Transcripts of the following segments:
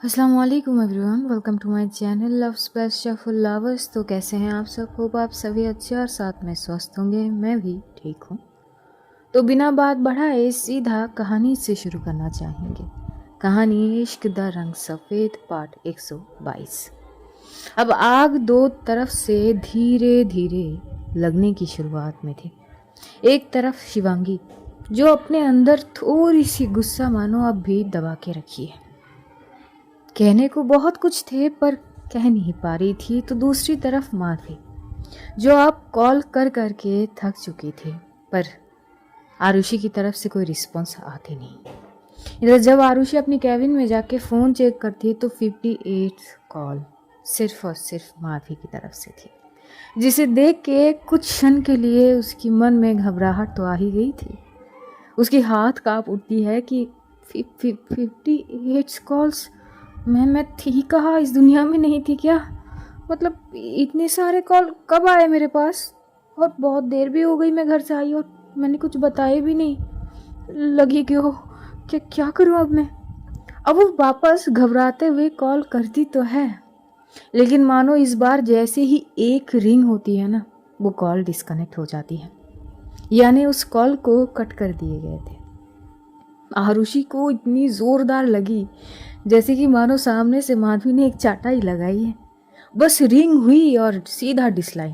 अस्सलाम वालेकुम everyone, welcome to my channel love special for lovers. तो कैसे हैं आप सब? होप आप सभी अच्छे और साथ में स्वस्थ होंगे। मैं भी ठीक हूँ। तो बिना बात बढ़ाए सीधा कहानी से शुरू करना चाहेंगे। कहानी इश्क द रंग सफ़ेद पार्ट 122। अब आग दो तरफ से धीरे धीरे लगने की शुरुआत में थी। एक तरफ शिवांगी, जो अपने अंदर थोड़ी सी गुस्सा मानो अब भी दबा के रखी है। कहने को बहुत कुछ थे पर कह नहीं पा रही थी। तो दूसरी तरफ माँ थी, जो अब कॉल कर कर के थक चुकी थी, पर आरुषि की तरफ से कोई रिस्पॉन्स आती नहीं। इधर जब आरुषि अपनी कैबिन में जाके फ़ोन चेक करती है तो 58 कॉल सिर्फ और सिर्फ माधवी की तरफ से थी, जिसे देख के कुछ क्षण के लिए उसकी मन में घबराहट तो आ ही गई थी। उसकी हाथ कांप उठती है कि 58 कॉल्स, मैं थी कहाँ? इस दुनिया में नहीं थी क्या? मतलब इतने सारे कॉल कब आए मेरे पास? और बहुत देर भी हो गई मैं घर से आई और मैंने कुछ बताया भी नहीं। लगी क्यों? क्या क्या करूँ अब मैं? अब वो वापस घबराते हुए कॉल करती तो है, लेकिन मानो इस बार जैसे ही एक रिंग होती है ना, वो कॉल डिस्कनेक्ट हो जाती है, यानी उस कॉल को कट कर दिए गए थे। आरुषि को इतनी जोरदार लगी जैसे कि मानो सामने से माधवी ने एक चाटाई लगाई है। बस रिंग हुई और सीधा डिसलाइन।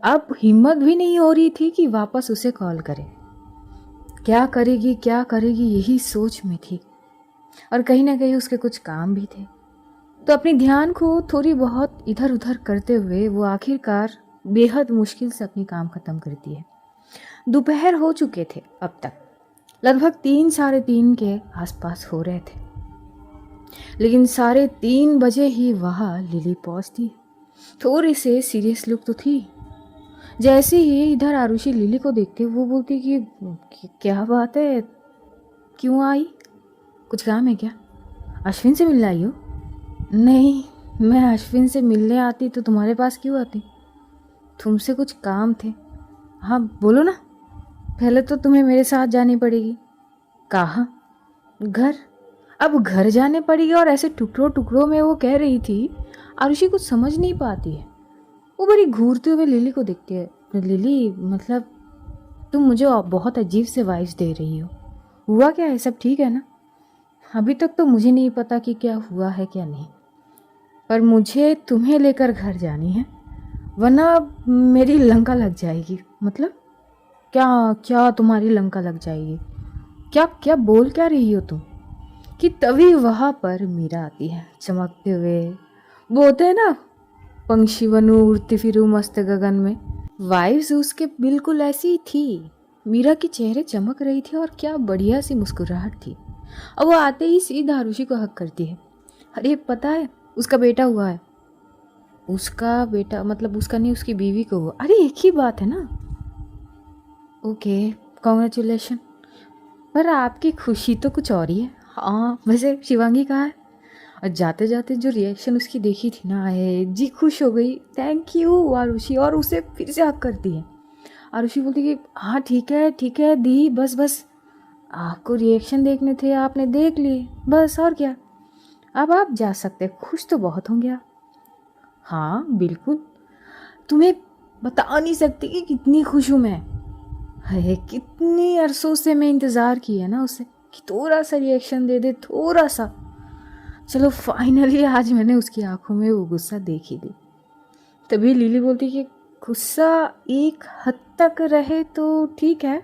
अब हिम्मत भी नहीं हो रही थी कि वापस उसे कॉल करे। क्या करेगी यही सोच में थी, और कहीं ना कहीं उसके कुछ काम भी थे। तो अपनी ध्यान को थोड़ी बहुत इधर उधर करते हुए वो आखिरकार बेहद मुश्किल से अपनी काम खत्म करती है। दोपहर हो चुके थे अब तक, लगभग 3 साढ़े 3 के आसपास हो रहे थे, लेकिन 3:30 बजे ही वहाँ लिली पहुँचती। थोड़ी से सीरियस लुक तो थी। जैसे ही इधर आरुषि लिली को देखते वो बोलती कि क्या बात है, क्यों आई? कुछ काम है क्या? अश्विन से मिलने आई हो? नहीं, मैं अश्विन से मिलने आती तो तुम्हारे पास क्यों आती? तुमसे कुछ काम थे। हाँ बोलो ना। पहले तो तुम्हें मेरे साथ जानी पड़ेगी। कहाँ? घर। अब घर जाने पड़ेगी, और ऐसे टुकड़ों टुकड़ों में वो कह रही थी। आरुषि कुछ समझ नहीं पाती है। वो बड़ी घूरते हुए लिली को देखती है। लिली, मतलब तुम मुझे बहुत अजीब से वाइब्स दे रही हो। हुआ क्या है? सब ठीक है ना? अभी तक तो मुझे नहीं पता कि क्या हुआ है क्या नहीं, पर मुझे तुम्हें लेकर घर जानी है, वरना मेरी लंका लग जाएगी। मतलब क्या? क्या तुम्हारी लंका लग जाएगी? क्या क्या बोल क्या रही हो तुम? कि तभी वहाँ पर मीरा आती है चमकते हुए। वो होते हैं ना, पंक्षी बनू उड़ती फिरू मस्त गगन में। वाइब्स उसके बिल्कुल ऐसी ही थी। मीरा के चेहरे चमक रही थी और क्या बढ़िया सी मुस्कुराहट थी। और वो आते ही सीधा आरुषि को हक करती है। अरे पता है, उसका बेटा हुआ है। उसका बेटा मतलब उसका नहीं, उसकी बीवी को हुआ। अरे एक ही बात है ना। Okay, congratulation. पर आपकी खुशी तो कुछ और ही है। हाँ वैसे शिवांगी कहाँ है? और जाते जाते जो रिएक्शन उसकी देखी थी ना, है जी, खुश हो गई। Thank you Aarushi. और उसे फिर से हक करती है। आरुषि बोलती कि हाँ ठीक है दी, बस बस आपको रिएक्शन देखने थे, आपने देख लिए, बस और क्या। अब आप जा सकते, खुश तो बहुत होंगे आप। हाँ बिल्कुल, तुम्हें बता नहीं सकती कि कितनी खुश हूँ मैं। है कितनी अरसों से मैं इंतज़ार की है ना उसे, कि थोड़ा सा रिएक्शन दे दे, थोड़ा सा। चलो फाइनली आज मैंने उसकी आंखों में वो गुस्सा देख ही ली। तभी लिली बोलती कि गुस्सा एक हद तक रहे तो ठीक है,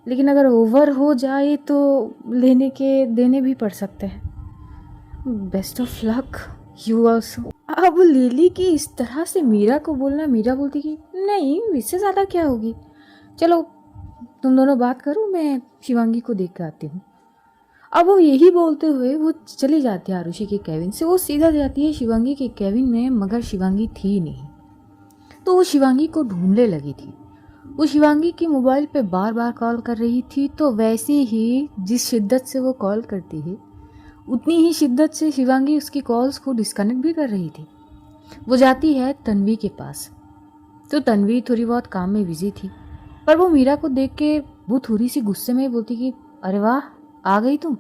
लेकिन अगर ओवर हो जाए तो लेने के देने भी पड़ सकते हैं। Best of luck you also. अब लिली की इस तरह से मीरा को बोलना, मीरा बोलती कि नहीं, इससे ज़्यादा क्या होगी, चलो तुम दोनों बात करो, मैं शिवांगी को देख के आती हूँ। अब वो यही बोलते हुए वो चली जाती है आरुषि के केबिन से। वो सीधा जाती है शिवांगी के केबिन में, मगर शिवांगी थी नहीं। तो वो शिवांगी को ढूंढने लगी थी। वो शिवांगी की मोबाइल पे बार बार कॉल कर रही थी। तो वैसे ही जिस शिद्दत से वो कॉल करती है, उतनी ही शिद्दत से शिवांगी उसकी कॉल्स को डिस्कनेक्ट भी कर रही थी। वो जाती है तन्वी के पास। तो तन्वी थोड़ी बहुत काम में बिजी थी, पर वो मीरा को देख के वो थोड़ी सी गुस्से में बोलती कि अरे वाह, आ गई तुम।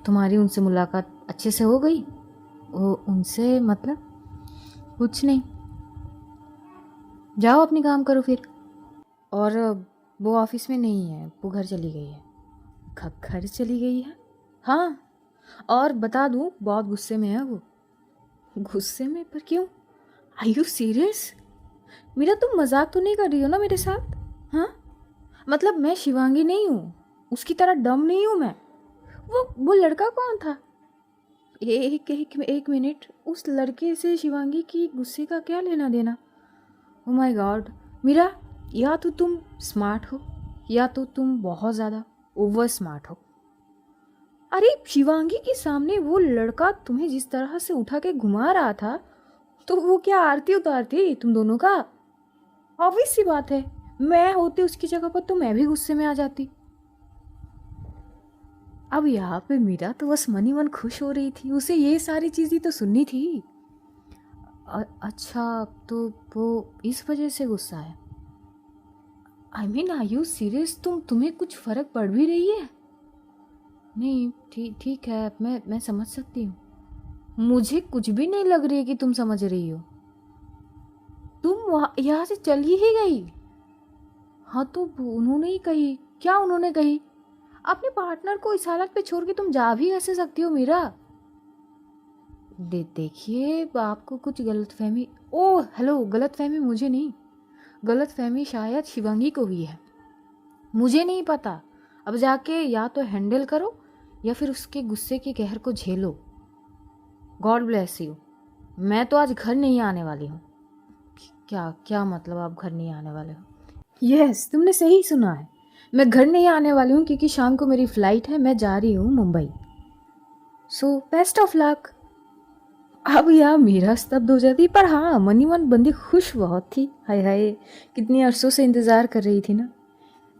तुम्हारी उनसे मुलाकात अच्छे से हो गई? वो उनसे मतलब? कुछ नहीं, जाओ अपनी काम करो फिर। और वो ऑफिस में नहीं है, वो घर चली गई है। घर चली गई है? हाँ, और बता दूँ बहुत गुस्से में है वो। गुस्से में? पर क्यों? Are you serious? मीरा, तुम मजाक तो नहीं कर रही हो ना मेरे साथ? हाँ, मतलब मैं शिवांगी नहीं हूँ, उसकी तरह डम नहीं हूँ मैं। वो लड़का कौन था? एक मिनट, उस लड़के से शिवांगी की गुस्से का क्या लेना देना? ओ माय गॉड मीरा, या तो तुम स्मार्ट हो या तो तुम बहुत ज़्यादा ओवर स्मार्ट हो। अरे शिवांगी के सामने वो लड़का तुम्हें जिस तरह से उठा के घुमा रहा था, तो वो क्या आरती उतारती तुम दोनों का? ऑब्वियस सी बात है, मैं होती उसकी जगह पर तो मैं भी गुस्से में आ जाती। अब यहाँ पे मीरा तो बस मनी मन खुश हो रही थी, उसे ये सारी चीज़ें तो सुननी थी। अच्छा, तो वो इस वजह से गुस्सा है? I mean are you serious? तुम्हें कुछ फ़र्क पड़ भी रही है? नहीं, ठीक है, मैं समझ सकती हूँ। मुझे कुछ भी नहीं लग रही है कि तुम समझ रही हो। तुम यहाँ से चली ही गई? हाँ, तो उन्होंने ही कही। क्या उन्होंने कही? अपने पार्टनर को इस हालत पे छोड़ के तुम जा भी कैसे सकती हो मीरा? देखिए, आपको कुछ गलतफहमी। ओह हेलो, गलतफहमी मुझे नहीं, गलतफहमी शायद शिवांगी को हुई है, मुझे नहीं पता। अब जाके या तो हैंडल करो या फिर उसके गुस्से के कहर को झेलो। God bless you. मैं तो आज घर नहीं आने वाली हूँ। क्या क्या मतलब आप घर नहीं आने वाले हो? यस, तुमने सही सुना है, मैं घर नहीं आने वाली हूँ क्योंकि शाम को मेरी फ्लाइट है, मैं जा रही हूँ Mumbai. So best of luck. अब यार मेरा स्तब्ध हो जाती, पर हाँ मनी मन बंदी खुश बहुत थी। हाय हाय, कितनी अरसों से इंतज़ार कर रही थी ना,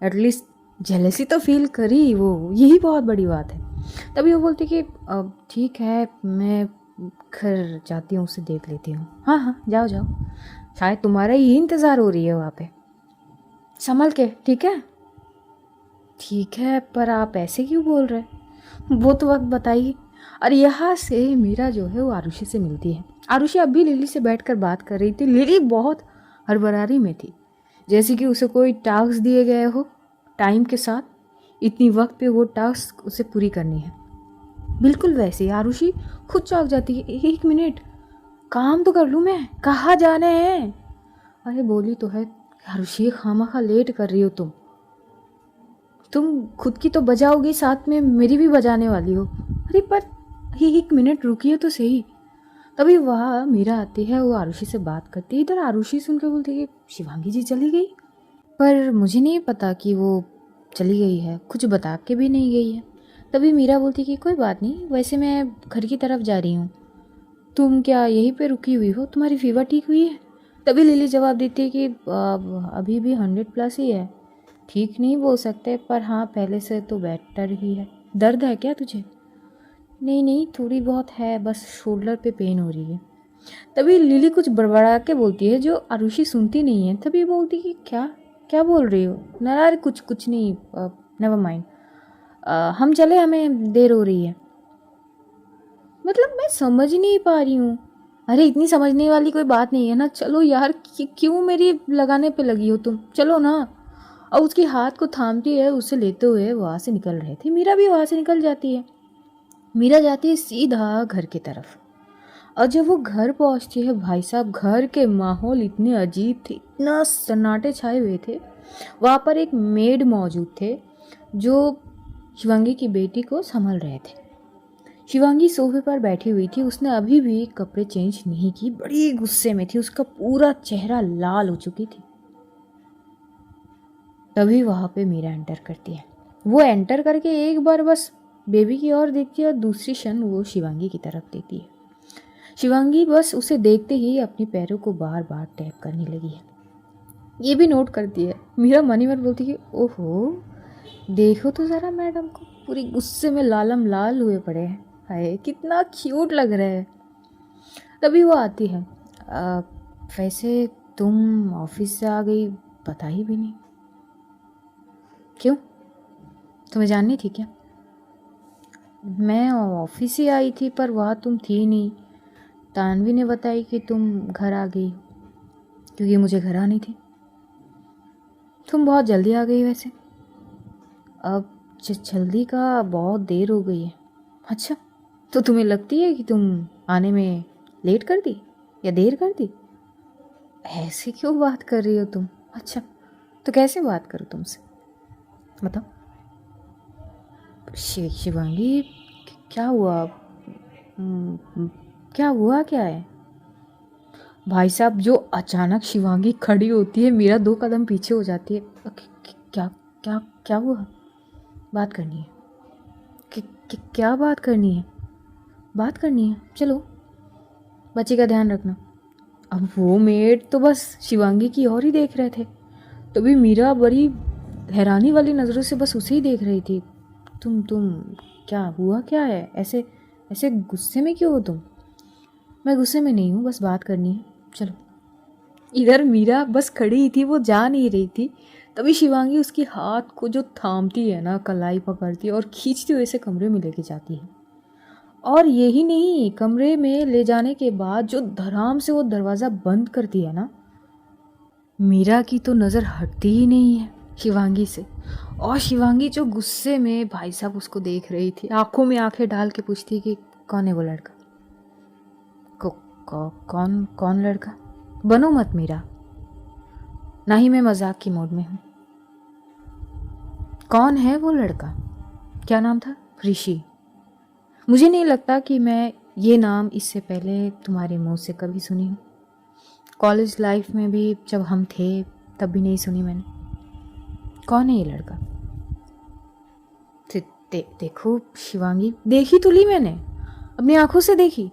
एटलीस्ट जेलसी तो फील करी वो, यही बहुत बड़ी बात है। तभी वो बोलती कि अब ठीक है, मैं घर जाती हूँ, उसे देख लेती हूँ। हाँ हाँ, जाओ जाओ, शायद तुम्हारा ही इंतज़ार हो रही है वहाँ पे। संभल के, ठीक है? ठीक है, पर आप ऐसे क्यों बोल रहे? वो तो वक्त बताइए। और यहाँ से मीरा जो है वो आरुषि से मिलती है। आरुषि अभी लिली से बैठकर बात कर रही थी। लिली बहुत हड़बड़ारी में थी, जैसे कि उसे कोई टास्क दिए गए हो टाइम के साथ, इतनी वक्त पे वो टास्क उसे पूरी करनी है। बिल्कुल वैसे आरुषि खुद चौंक जाती है। एक मिनट, काम तो कर लूँ मैं, कहाँ जाने हैं? अरे बोली तो है आरुषि, खामखा लेट कर रही हो तुम खुद की तो बजाओगी, साथ में मेरी भी बजाने वाली हो। अरे पर एक मिनट रुकिए तो सही। तभी वह मीरा आती है, वो आरुषि से बात करती है। इधर आरुषि सुनकर बोलती है कि शिवांगी जी चली गई, पर मुझे नहीं पता कि वो चली गई है, कुछ बता के भी नहीं गई है। तभी मीरा बोलती कि कोई बात नहीं, वैसे मैं घर की तरफ जा रही हूँ, तुम क्या यहीं पे रुकी हुई हो? तुम्हारी फीवर ठीक हुई है? तभी लिली जवाब देती है कि अभी भी 100+ ही है, ठीक नहीं बोल सकते, पर हाँ पहले से तो बेटर ही है। दर्द है क्या तुझे? नहीं नहीं, थोड़ी बहुत है, बस शोल्डर पे पेन हो रही है। तभी लिली कुछ बड़बड़ा के बोलती है जो आरुषि सुनती नहीं है। तभी बोलती कि क्या क्या बोल रही हो? नाराज, कुछ कुछ नहीं, नेवर माइंड, हम चले, हमें देर हो रही है। मतलब मैं समझ नहीं पा रही हूँ। अरे इतनी समझने वाली कोई बात नहीं है ना, चलो यार, क्यों मेरी लगाने पे लगी हो तुम? चलो ना। और उसके हाथ को थामती है, उसे लेते हुए वहाँ से निकल रहे थे। मीरा भी वहाँ से निकल जाती है। मीरा जाती है सीधा घर की तरफ। और जब वो घर पहुँचती है, भाई साहब घर के माहौल इतने अजीब थे, इतना सन्नाटे छाए हुए थे। वहाँ पर एक मेड मौजूद थे जो शिवांगी की बेटी को संभाल रहे थे। शिवांगी सोफे पर बैठी हुई थी, उसने अभी भी कपड़े चेंज नहीं की, बड़ी गुस्से में थी, उसका पूरा चेहरा लाल हो चुकी थी। तभी वहां पे मीरा एंटर करती है। वो एंटर करके एक बार बस बेबी की ओर देखती है और दूसरी क्षण वो शिवांगी की तरफ देखती है। शिवांगी बस उसे देखते ही अपने पैरों को बार बार टैप करने लगी है। ये भी नोट करती है। मीरा मनी मन बोलती है ओहो, देखो तो ज़रा मैडम को, पूरी गुस्से में लालम लाल हुए पड़े हैं, हाय कितना क्यूट लग रहा है। तभी वो आती है, वैसे तुम ऑफिस से आ गई, पता ही भी नहीं। क्यों, तुम्हें जाननी थी क्या? मैं ऑफिस ही आई थी पर वहाँ तुम थी नहीं। तानवी ने बताई कि तुम घर आ गई क्योंकि मुझे घर आनी थी। तुम बहुत जल्दी आ गई वैसे। अब जल्दी का बहुत देर हो गई है। अच्छा, तो तुम्हें लगती है कि तुम आने में लेट कर दी या देर कर दी? ऐसे क्यों बात कर रही हो तुम? अच्छा, तो कैसे बात करूँ तुमसे, बताओ। शिवांगी, क्या हुआ? क्या हुआ, क्या है? भाई साहब, जो अचानक शिवांगी खड़ी होती है, मेरा 2 कदम पीछे हो जाती है। क्या क्या क्या हुआ? बात करनी है? क्या बात करनी है? बात करनी है, चलो। बच्ची का ध्यान रखना। अब वो मेड तो बस शिवांगी की ओर ही देख रहे थे, तभी मीरा बड़ी हैरानी वाली नज़रों से बस उसे ही देख रही थी। तुम क्या हुआ, क्या है? ऐसे ऐसे गुस्से में क्यों हो तुम? मैं गुस्से में नहीं हूँ, बस बात करनी है, चलो। इधर मीरा बस खड़ी ही थी, वो जा नहीं रही थी। तभी शिवांगी उसके हाथ को जो थामती है ना, कलाई पकड़ती है और खींचती हुए से कमरे में लेके जाती है। और यही नहीं, कमरे में ले जाने के बाद जो धड़ाम से वो दरवाज़ा बंद करती है ना, मीरा की तो नज़र हटती ही नहीं है शिवांगी से। और शिवांगी जो गुस्से में भाई साहब उसको देख रही थी, आंखों में आंखें डाल के पूछती कि कौन है वो लड़का? कौन कौन लड़का? बनो मत मीरा, ना ही मैं मजाक की मूड में हूँ। कौन है वो लड़का? क्या नाम था? ऋषि। मुझे नहीं लगता कि मैं ये नाम इससे पहले तुम्हारे मुंह से कभी सुनी हूँ। कॉलेज लाइफ में भी जब हम थे तब भी नहीं सुनी मैंने। कौन है ये लड़का? देखो शिवांगी, देखी तो ली मैंने, अपनी आंखों से देखी।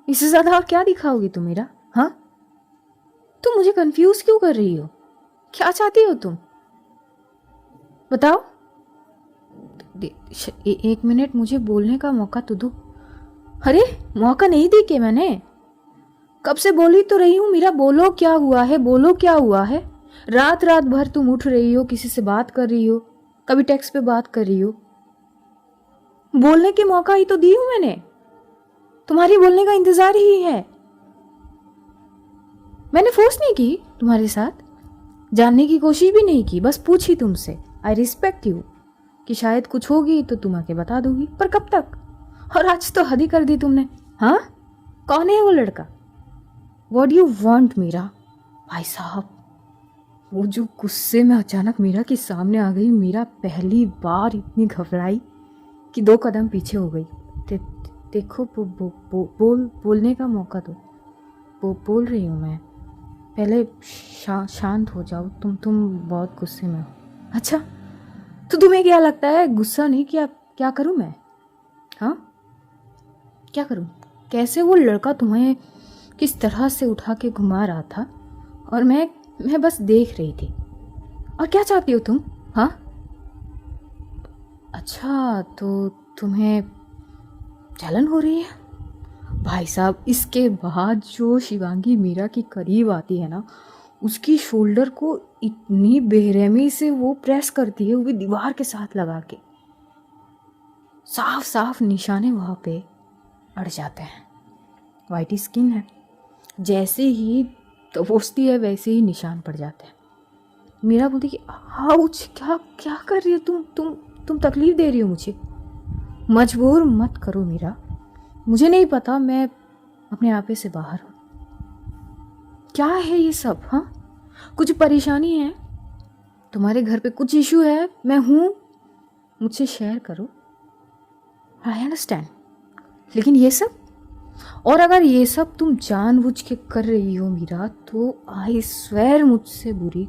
इससे ज़्यादा और क्या दिखाओगी तुम मेरा? हाँ, तुम मुझे कंफ्यूज क्यों कर रही हो? क्या चाहती हो तुम, बताओ। एक मिनट मुझे बोलने का मौका तो दो। अरे, मौका नहीं दी के मैंने? कब से बोली तो रही हूँ मीरा, बोलो क्या हुआ है, बोलो क्या हुआ है। रात रात भर तुम उठ रही हो, किसी से बात कर रही हो, कभी टेक्स्ट पे बात कर रही हो। बोलने के मौका ही तो दी हूं मैंने, तुम्हारी बोलने का इंतजार ही है। मैंने फोर्स नहीं की तुम्हारे साथ, जानने की कोशिश भी नहीं की, बस पूछी तुमसे। आई रिस्पेक्ट यू कि शायद कुछ होगी तो तुम आके बता दोगी, पर कब तक? और आज तो हद ही कर दी तुमने। हाँ, कौन है वो लड़का? What you want Meera? भाई साहब, वो जो गुस्से में अचानक मीरा के सामने आ गई, मीरा पहली बार इतनी घबराई कि 2 कदम पीछे हो गई। देखो, बोलने का मौका दो। बोल रही हूँ मैं, पहले शांत हो जाओ। तुम बहुत गुस्से में हो। अच्छा, तो तुम्हें क्या लगता है गुस्सा नहीं किया क्या करूँ मैं? हाँ, क्या करूँ? कैसे वो लड़का तुम्हें किस तरह से उठा के घुमा रहा था और मैं बस देख रही थी। और क्या चाहती हो तुम? हाँ, अच्छा, तो तुम्हें जलन हो रही है? भाई साहब, इसके बाद जो शिवांगी मीरा के करीब आती है ना, उसकी शोल्डर को इतनी बेरहमी से वो प्रेस करती है, वो भी दीवार के साथ लगा के। साफ साफ निशाने वहाँ पे अड़ जाते हैं। वाइटी स्किन है, जैसे ही दबोचती है वैसे ही निशान पड़ जाते हैं। मीरा बोलती कि आउच, क्या क्या कर रही हो तुम तकलीफ दे रही हो मुझे। मजबूर मत करो मीरा, मुझे नहीं पता, मैं अपने आपे से बाहर हूँ। क्या है ये सब? हाँ, कुछ परेशानी है तुम्हारे घर पे, कुछ इशू है, मैं हूँ, मुझसे शेयर करो। आई अंडरस्टैंड, लेकिन ये सब, और अगर ये सब तुम जानबूझ के कर रही हो मीरा, तो आई स्वेयर मुझसे बुरी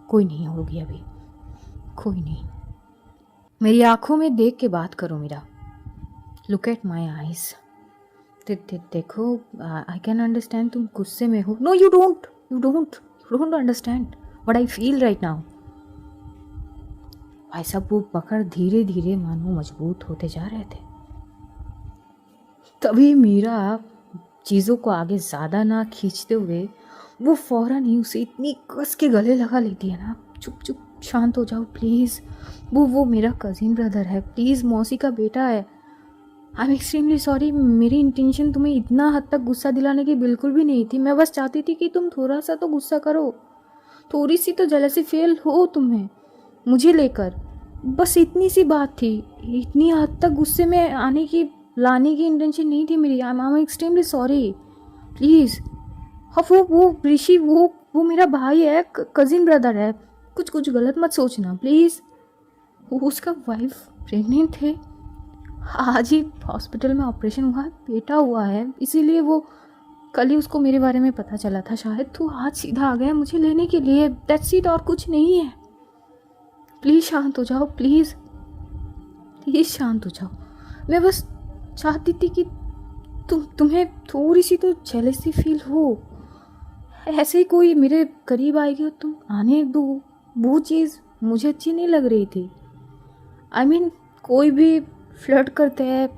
कोई नहीं होगी अभी, कोई नहीं। मेरी आंखों में देख के बात करो Meera, look at my eyes. देखो, आई कैन अंडरस्टैंड तुम गुस्से में हो। No, you don't understand what I feel right now. भाई साहब, वो पकड़ धीरे धीरे मानो मजबूत होते जा रहे थे। तभी मीरा चीज़ों को आगे ज़्यादा ना खींचते हुए वो फौरन ही उसे इतनी कस के गले लगा लेती है ना। चुप चुप, शांत हो जाओ प्लीज़। वो मेरा कज़िन ब्रदर है, प्लीज़, मौसी का बेटा है, आई एम एक्सट्रीमली सॉरी, मेरी इंटेंशन तुम्हें इतना हद तक गुस्सा दिलाने की बिल्कुल भी नहीं थी। मैं बस चाहती थी कि तुम थोड़ा सा तो गुस्सा करो, थोड़ी सी तो जेलसी फील हो तुम्हें मुझे लेकर, बस इतनी सी बात थी। इतनी हद तक गुस्से में लाने की इंटेंशन नहीं थी मेरी। I am extremely sorry, please. हाँ, वो ऋषि, वो मेरा भाई है, कजिन ब्रदर है, कुछ गलत मत सोचना प्लीज़। वो उसका वाइफ प्रेग्नेंट थे, आज ही हॉस्पिटल में ऑपरेशन हुआ है, बेटा हुआ है, इसीलिए वो कल ही उसको मेरे बारे में पता चला था शायद, तो आज सीधा आ गया मुझे लेने के लिए। दैट्स इट, और कुछ नहीं है। प्लीज़ शांत हो जाओ, प्लीज़ प्लीज़ शांत हो जाओ। मैं बस चाहती थी कि तुम्हें थोड़ी सी तो जेलसी फील हो। ऐसे ही कोई मेरे करीब आएगी और तुम आने दो, वो चीज़ मुझे अच्छी नहीं लग रही थी। आई मीन कोई भी फ्लर्ट करते हैं,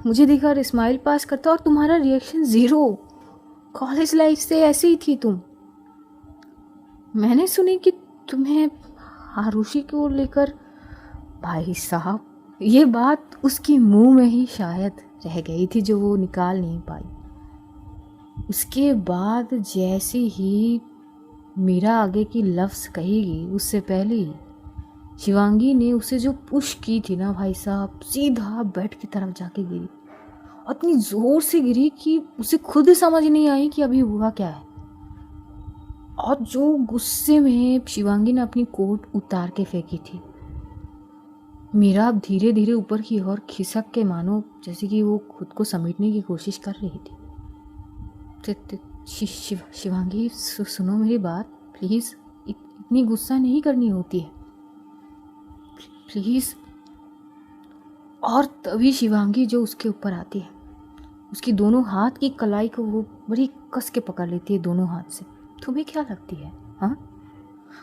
मुझे दिखा स्माइल पास करता और तुम्हारा रिएक्शन ज़ीरो। कॉलेज लाइफ से ऐसी ही थी तुम। मैंने सुनी कि तुम्हें आरुषि को लेकर, भाई साहब, ये बात उसकी मुंह में ही शायद रह गई थी जो वो निकाल नहीं पाई। उसके बाद जैसे ही मीरा आगे की लफ्ज़ कहेगी, उससे पहले ही शिवांगी ने उसे जो पुश की थी ना भाई साहब, सीधा बेड की तरफ जाके गिरी। इतनी ज़ोर से गिरी कि उसे खुद समझ नहीं आई कि अभी हुआ क्या है। और जो गुस्से में शिवांगी ने अपनी कोट उतार के फेंकी थी, मीरा धीरे धीरे ऊपर की ओर खिसक के, मानो जैसे कि वो खुद को समेटने की कोशिश कर रही थी। शिवांगी सुनो मेरी बात, प्लीज़। इतनी गुस्सा नहीं करनी होती है, प्लीज़। और तभी शिवांगी जो उसके ऊपर आती है, उसकी दोनों हाथ की कलाई को वो बड़ी कस के पकड़ लेती है दोनों हाथ से। तुम्हें क्या लगती है, हाँ?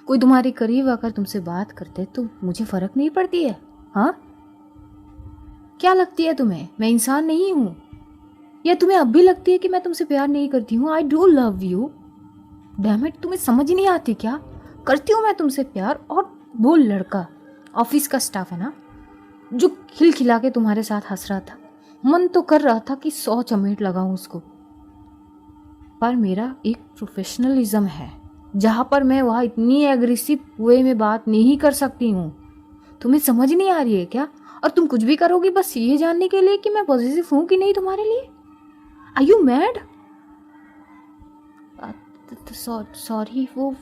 कोई तुम्हारे करीब आकर तुमसे बात करते तो मुझे फ़र्क नहीं पड़ती है, हाँ? क्या लगती है तुम्हें, मैं इंसान नहीं हूँ? या तुम्हें अब भी लगती है कि मैं तुमसे प्यार नहीं करती हूँ? I do love you, damn it, तुम्हें समझ नहीं आती क्या? करती हूँ मैं तुमसे प्यार। और वो लड़का ऑफिस का स्टाफ है ना, जो खिलखिला के तुम्हारे साथ हंस रहा था, मन तो कर रहा था कि 100 चमेट लगाऊं उसको, पर मेरा एक प्रोफेशनलिज्म है जहाँ पर मैं वहाँ इतनी एग्रेसिव वे में बात नहीं कर सकती हूँ। तुम्हें समझ नहीं आ रही है क्या? और तुम कुछ भी करोगी बस ये जानने के लिए कि मैं पॉजिटिव हूँ कि नहीं तुम्हारे लिए? Are you mad? सॉरी, वो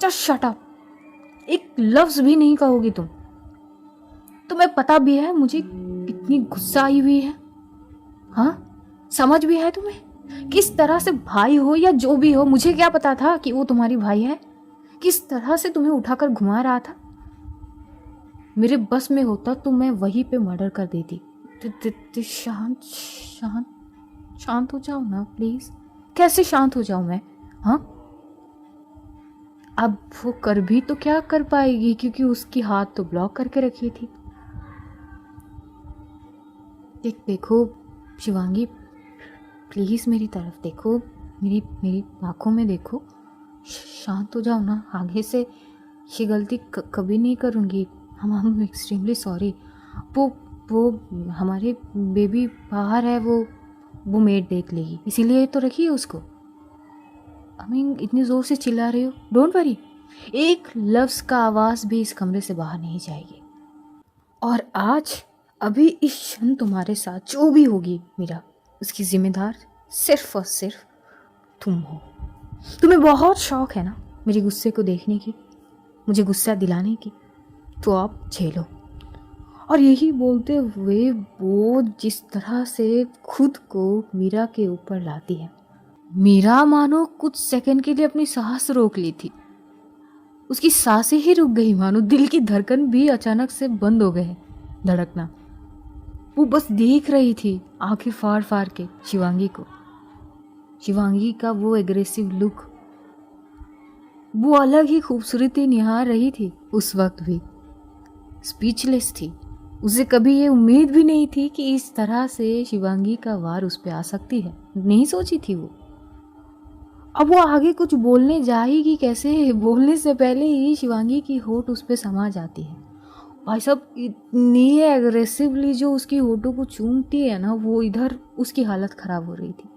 जस्ट शट अप। एक लफ्ज भी नहीं कहोगी तुम। तुम्हें पता भी है मुझे कितनी गुस्सा आई हुई है, हाँ? समझ भी है तुम्हें किस तरह से भाई हो या जो भी हो, मुझे क्या पता था कि वो तुम्हारी भाई है? किस तरह से तुम्हें उठाकर घुमा रहा था। मेरे बस में होता तो मैं वहीं पे मर्डर कर देती। शांत शांत शांत हो जाओ ना प्लीज। कैसे शांत हो जाऊं मैं, हाँ? अब वो कर भी तो क्या कर पाएगी, क्योंकि उसकी हाथ तो ब्लॉक करके रखी थी। देखो शिवांगी, प्लीज मेरी तरफ देखो, मेरी आंखों में देखो। शांत हो जाओ ना, आगे से ये गलती कभी नहीं करूँगी। हम एक्सट्रीमली सॉरी। वो हमारे बेबी बाहर है, वो मेड देख लेगी, इसीलिए तो रखी है उसको। इतनी ज़ोर से चिल्ला रही हो, डोंट वरी, एक लफ्ज़ का आवाज़ भी इस कमरे से बाहर नहीं जाएगी। और आज अभी इस क्षण तुम्हारे साथ जो भी होगी मीरा, उसकी जिम्मेदार सिर्फ और सिर्फ तुम हो। तुम्हें बहुत शौक है ना मेरे गुस्से को देखने की, मुझे गुस्सा दिलाने की, तो आप झेलो। और यही बोलते हुए वो जिस तरह से खुद को मीरा के ऊपर लाती है, मीरा मानो कुछ सेकंड के लिए अपनी सांस रोक ली थी। उसकी सांसें ही रुक गई, मानो दिल की धड़कन भी अचानक से बंद हो गए धड़कना। वो बस देख रही थी आंखें फाड़ फाड़ के शिवांगी को। शिवांगी का वो एग्रेसिव लुक, वो अलग ही खूबसूरती निहार रही थी उस वक्त भी। स्पीचलेस थी। उसे कभी ये उम्मीद भी नहीं थी कि इस तरह से शिवांगी का वार उस पे आ सकती है, नहीं सोची थी वो। अब वो आगे कुछ बोलने जाएगी कैसे, बोलने से पहले ही शिवांगी की होठ उस पे समा जाती है भाई साहब इतनी एग्रेसिवली जो उसकी होठों को चूमती है ना, वो इधर उसकी हालत खराब हो रही थी।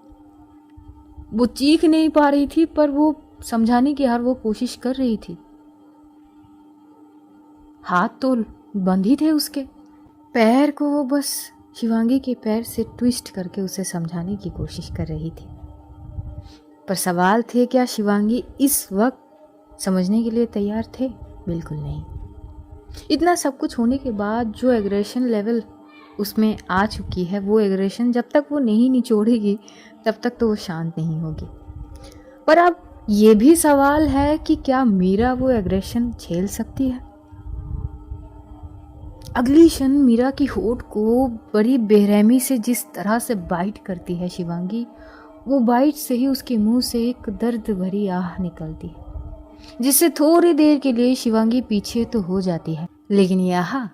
वो चीख नहीं पा रही थी पर वो समझाने की हर वो कोशिश कर रही थी। हाथ तो बंद ही थे उसके, पैर को वो बस शिवांगी के पैर से ट्विस्ट करके उसे समझाने की कोशिश कर रही थी। पर सवाल थे, क्या शिवांगी इस वक्त समझने के लिए तैयार थे? बिल्कुल नहीं। इतना सब कुछ होने के बाद जो एग्रेशन लेवल उसमें आ चुकी है, वो एग्रेशन जब तक वो नहीं निचोड़ेगी तब तक तो वो शांत नहीं होगी। पर अब ये भी सवाल है कि क्या मीरा वो एग्रेशन झेल सकती है? अगली क्षण मीरा की होठ को बड़ी बेरहमी से जिस तरह से बाइट करती है शिवांगी, वो बाइट से ही उसके मुंह से एक दर्द भरी आह निकलती है, जिससे थोड़ी देर के लिए शिवांगी पीछे तो हो जाती है, लेकिन यहाँ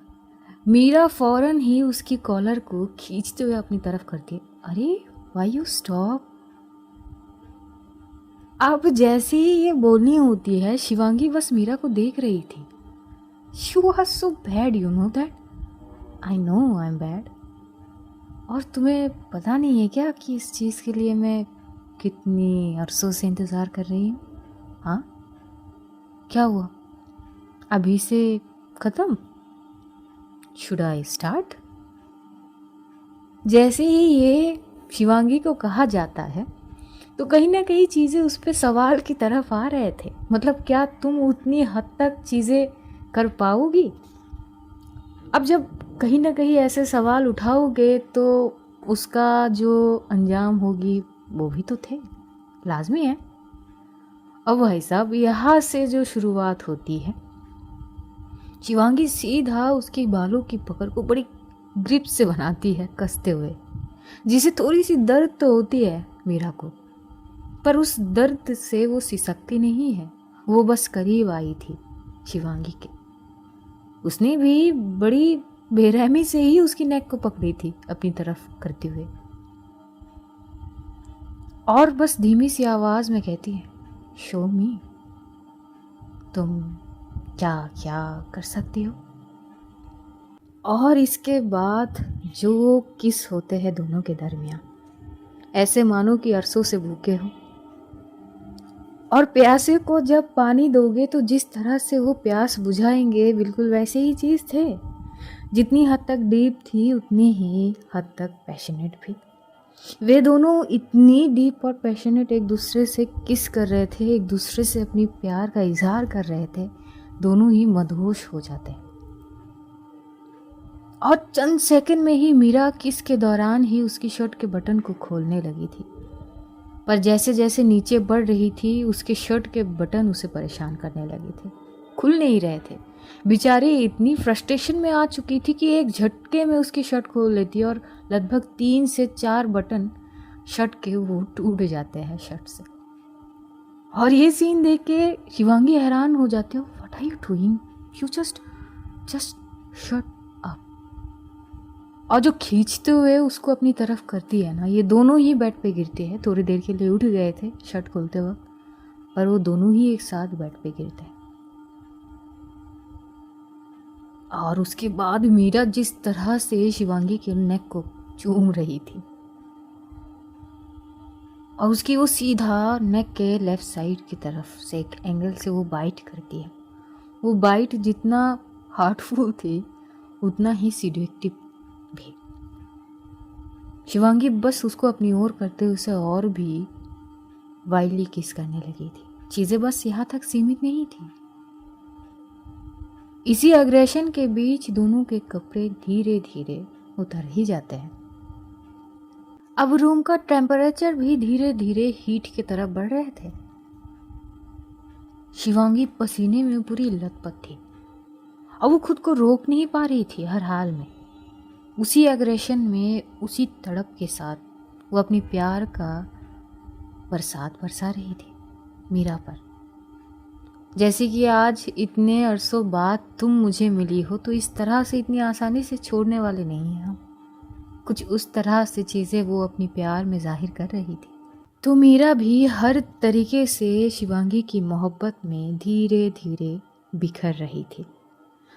मीरा फौरन ही उसकी कॉलर को खींचते हुए अपनी तरफ करती है। अरे व्हाई यू स्टॉप? अब जैसे ही ये बोलनी होती है, शिवांगी बस मीरा को देख रही थी। You are so bad, you know that? I know I'm bad. और तुम्हें पता नहीं है क्या कि इस चीज़ के लिए मैं कितनी अरसों से इंतज़ार कर रही हूँ? हाँ, क्या हुआ? अभी से ख़त्म? Should I start? जैसे ही ये शिवांगी को कहा जाता है तो कहीं ना कहीं चीज़ें उस पर सवाल की तरफ आ रहे थे। मतलब क्या तुम उतनी हद तक चीज़ें कर पाओगी? अब जब कहीं ना कहीं ऐसे सवाल उठाओगे तो उसका जो अंजाम होगी वो भी तो थे, लाजमी है। अब भाई साहब यहाँ से जो शुरुआत होती है, शिवांगी सीधा उसके बालों की पकड़ को बड़ी ग्रिप से बनाती है, कसते हुए, जिसे थोड़ी सी दर्द तो होती है मीरा को, पर उस दर्द से वो सिसकती नहीं है। वो बस करीब आई थी शिवांगी के। उसने भी बड़ी बेरहमी से ही उसकी नेक को पकड़ी थी अपनी तरफ करते हुए, और बस धीमी सी आवाज में कहती है, शो मी, तुम क्या क्या कर सकती हो? और इसके बाद जो किस होते हैं दोनों के दरमियान, ऐसे मानो कि अरसों से भूखे हो और प्यासे को जब पानी दोगे तो जिस तरह से वो प्यास बुझाएंगे, बिल्कुल वैसे ही चीज़ थे। जितनी हद तक डीप थी उतनी ही हद तक पैशनेट भी। वे दोनों इतनी डीप और पैशनेट एक दूसरे से किस कर रहे थे, एक दूसरे से अपनी प्यार का इजहार कर रहे थे। दोनों ही मदहोश हो जाते हैं। और चंद सेकंड में ही मीरा किस के दौरान ही उसकी शर्ट के बटन को खोलने लगी थी, पर जैसे जैसे नीचे बढ़ रही थी उसके शर्ट के बटन उसे परेशान करने लगे थे, खुल नहीं रहे थे। बेचारी इतनी फ्रस्ट्रेशन में आ चुकी थी कि एक झटके में उसकी शर्ट खोल लेती और लगभग 3 से 4 बटन शर्ट के वो टूट जाते हैं शर्ट से। और ये सीन देख के शिवांगी हैरान हो जाती हो, what are you doing? You just shut up. और जो खींचते हुए उसको अपनी तरफ करती है ना, ये दोनों ही बेड पे गिरते हैं। थोड़ी देर के लिए उठ गए थे शर्ट खोलते वक्त, पर वो दोनों ही एक साथ बेड पे गिरते हैं। और उसके बाद मीरा जिस तरह से शिवांगी के नेक को चूम रही थी, और उसकी वो सीधा नेक के लेफ्ट साइड की तरफ से एक एंगल से वो बाइट करती है। वो बाइट जितना हार्टफुल थी उतना ही सिडक्टिव भी। शिवांगी बस उसको अपनी ओर करते उसे और भी वाइल्डली किस करने लगी थी। चीज़ें बस यहाँ तक सीमित नहीं थी। इसी अग्रेशन के बीच दोनों के कपड़े धीरे धीरे उतर ही जाते हैं। अब रूम का टेम्परेचर भी धीरे धीरे हीट की तरफ बढ़ रहे थे। शिवांगी पसीने में पूरी लथपथ थी और वो खुद को रोक नहीं पा रही थी। हर हाल में उसी एग्रेशन में, उसी तड़प के साथ वो अपनी प्यार का बरसात बरसा रही थी मीरा पर। जैसे कि आज इतने अरसों बाद तुम मुझे मिली हो, तो इस तरह से इतनी आसानी से छोड़ने वाले नहीं हैं हम। कुछ उस तरह से चीज़ें वो अपनी प्यार में जाहिर कर रही थी। तो मीरा भी हर तरीके से शिवांगी की मोहब्बत में धीरे धीरे बिखर रही थी।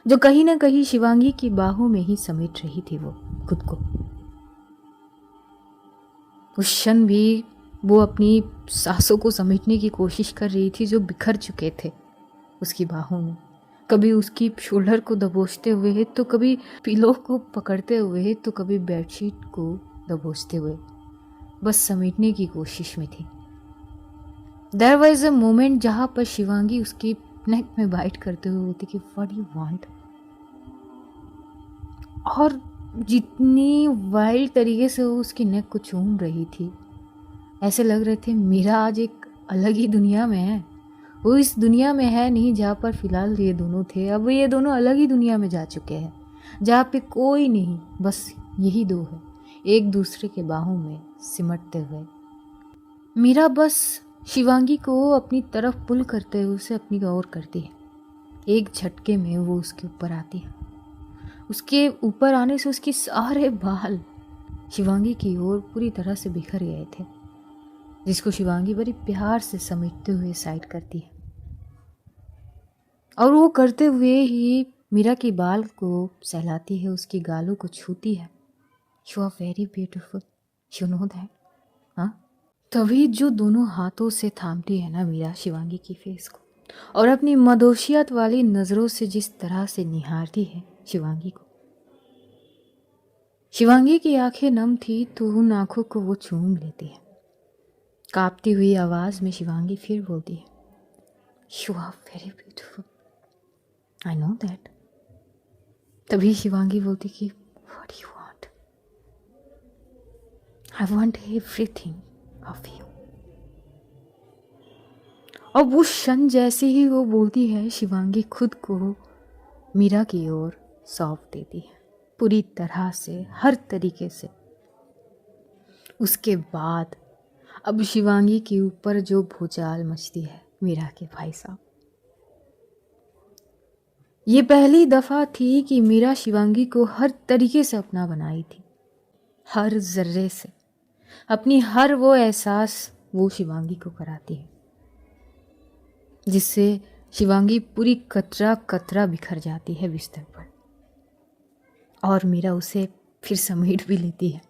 जो कहीं ना कहीं शिवांगी की बाहों में ही समेट रही थी वो खुद को। उस क्षण भी वो अपनी सांसों को समेटने की कोशिश कर रही थी जो बिखर चुके थे उसकी बाहों में, कभी उसकी शोल्डर को दबोचते हुए तो कभी पिलो को पकड़ते हुए तो कभी बेडशीट को दबोचते हुए, बस समेटने की कोशिश में थी। देयर वाज अ मोमेंट जहां पर शिवांगी उसकी नेक में बाइट करते हुए बोलती कि व्हाट यू वांट, और जितनी वाइल्ड तरीके से वो उसकी नेक को चूम रही थी, ऐसे लग रहे थे मीरा आज एक अलग ही दुनिया में है। वो इस दुनिया में है नहीं जहाँ पर फिलहाल ये दोनों थे, अब ये दोनों अलग ही दुनिया में जा चुके हैं जहाँ पे कोई नहीं, बस यही दो है एक दूसरे के बाहों में सिमटते हुए। मीरा बस शिवांगी को अपनी तरफ पुल करते हुए उसे अपनी ओर करती है। एक झटके में वो उसके ऊपर आती है। उसके ऊपर आने से उसके सारे बाल शिवांगी की ओर पूरी तरह से बिखर गए थे, जिसको शिवांगी बड़ी प्यार से समेटते हुए साइड करती है। और वो करते हुए ही मीरा के बाल को सहलाती है, उसकी गालों को छूती है। You are very beautiful, you know that. हाँ, तभी जो दोनों हाथों से थामती है ना मीरा शिवांगी की फेस को, और अपनी मदोशियत वाली नज़रों से जिस तरह से निहारती है शिवांगी को। शिवांगी की आंखें नम थी तो उन आंखों को वो चूम लेती है। कांपती हुई आवाज़ में शिवांगी फिर बोलती है, you are very beautiful, I know that. तभी शिवांगी बोलती कि what you want, I want everything of you. और वो क्षण जैसे ही वो बोलती है, शिवांगी खुद को मीरा की ओर सौंप देती है पूरी तरह से, हर तरीके से। उसके बाद अब शिवांगी के ऊपर जो भूचाल मचती है मीरा के भाई साहब। ये पहली दफ़ा थी कि मीरा शिवांगी को हर तरीके से अपना बनाई थी, हर जर्रे से अपनी हर वो एहसास वो शिवांगी को कराती है, जिससे शिवांगी पूरी कतरा कतरा बिखर जाती है बिस्तर पर, और मीरा उसे फिर समेट भी लेती है।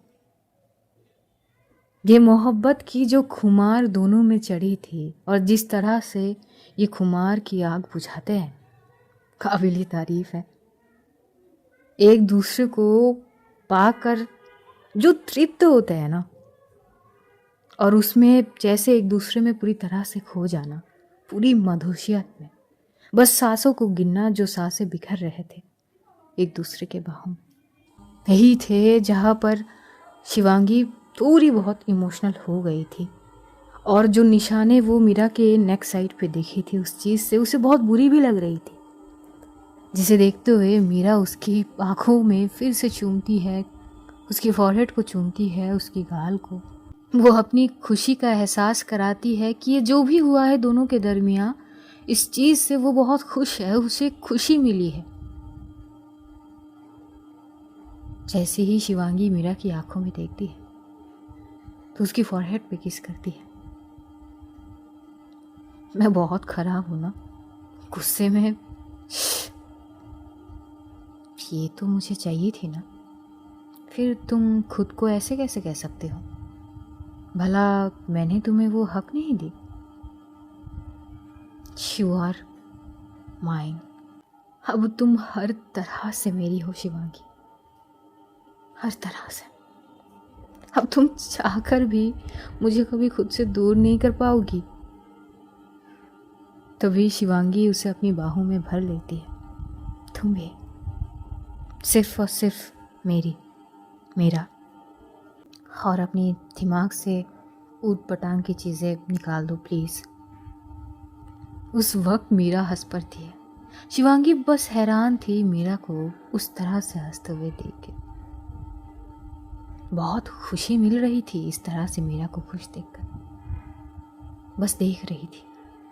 ये मोहब्बत की जो खुमार दोनों में चढ़ी थी और जिस तरह से ये खुमार की आग बुझाते हैं, काबिल तारीफ है। एक दूसरे को पाकर जो तृप्त होते हैं ना, और उसमें जैसे एक दूसरे में पूरी तरह से खो जाना, पूरी मधुशियत में बस सांसों को गिनना, जो सांसें बिखर रहे थे एक दूसरे के बाहों में, यही थे जहाँ पर शिवांगी थोड़ी बहुत इमोशनल हो गई थी। और जो निशाने वो मीरा के नेक साइड पे देखी थी, उस चीज़ से उसे बहुत बुरी भी लग रही थी, जिसे देखते हुए मीरा उसकी आँखों में फिर से चूमती है, उसकी फॉरहेड को चूमती है, उसकी गाल को। वो अपनी खुशी का एहसास कराती है कि ये जो भी हुआ है दोनों के दरमियाँ, इस चीज़ से वो बहुत खुश है, उसे खुशी मिली है। जैसे ही शिवांगी मीरा की आंखों में देखती है तो उसकी फॉरहेड पे किस करती है। मैं बहुत खराब हूं ना, गुस्से में। ये तो मुझे चाहिए थी ना, फिर तुम खुद को ऐसे कैसे कह सकते हो? भला मैंने तुम्हें वो हक नहीं दी? You are mine. अब तुम हर तरह से मेरी हो शिवांगी, हर तरह से। अब तुम चाहकर भी मुझे कभी खुद से दूर नहीं कर पाओगी। तभी शिवांगी उसे अपनी बाहों में भर लेती है। तुम भी, सिर्फ और सिर्फ मेरा। और अपनी दिमाग से ऊट पटांग की चीज़ें निकाल दो प्लीज़। उस वक्त मीरा हंस पड़ती है। शिवांगी बस हैरान थी मीरा को उस तरह से हंसते हुए देख के। बहुत खुशी मिल रही थी इस तरह से मीरा को खुश देखकर, बस देख रही थी।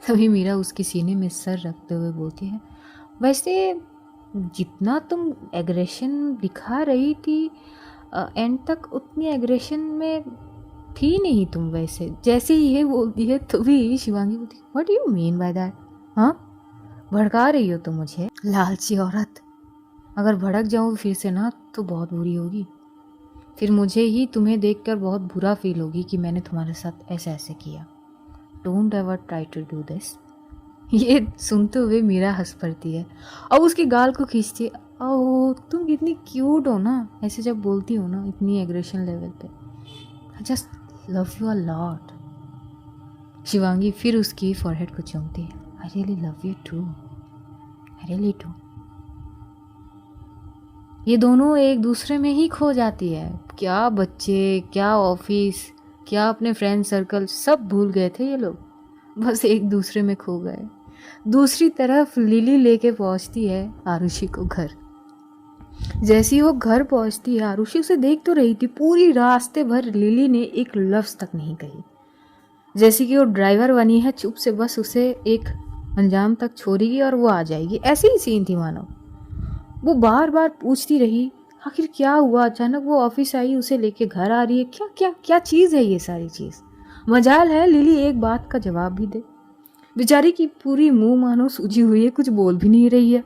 तभी मीरा उसके सीने में सर रखते हुए बोलती है, वैसे जितना तुम एग्रेशन दिखा रही थी एंड तक, उतनी एग्रेशन में थी नहीं तुम। वैसे जैसे ही ये बोलती है तभी शिवांगी बोलती है, what do you mean by that? हाँ, भड़का रही हो तुम मुझे, लालची औरत। अगर भड़क जाऊँ फिर से ना तो बहुत बुरी होगी। फिर मुझे ही तुम्हें देखकर बहुत बुरा फील होगी कि मैंने तुम्हारे साथ ऐसे ऐसे किया। Don't ever try to do this. ये सुनते हुए मीरा हंस पड़ती है और उसकी गाल को खींचती है। ओह तुम कितनी क्यूट हो ना, ऐसे जब बोलती हो ना इतनी एग्रेशन लेवल पे। I just love you a lot. Shivangi फिर उसकी फॉरहेड को चूमती है। I really love you too, I really do. ये दोनों एक दूसरे में ही खो जाती है। क्या बच्चे, क्या ऑफिस, क्या अपने फ्रेंड सर्कल, सब भूल गए थे ये लोग, बस एक दूसरे में खो गए। दूसरी तरफ लिली लेके पहुंचती है आरुषि को घर। जैसी वो घर पहुंचती है, आरुषि उसे देख तो रही थी, पूरी रास्ते भर लिली ने एक लफ्ज तक नहीं कही। जैसे कि वो ड्राइवर बनी है, चुप से बस उसे एक अंजाम तक छोड़ेगी और वो आ जाएगी, ऐसी ही सीन थी मानो। वो बार बार पूछती रही आखिर क्या हुआ, अचानक वो ऑफिस आई, उसे लेके घर आ रही है, क्या क्या क्या चीज़ है ये सारी चीज़। मजाल है लिली एक बात का जवाब भी दे। बेचारी की पूरी मुंह मानो सूजी हुई है, कुछ बोल भी नहीं रही है।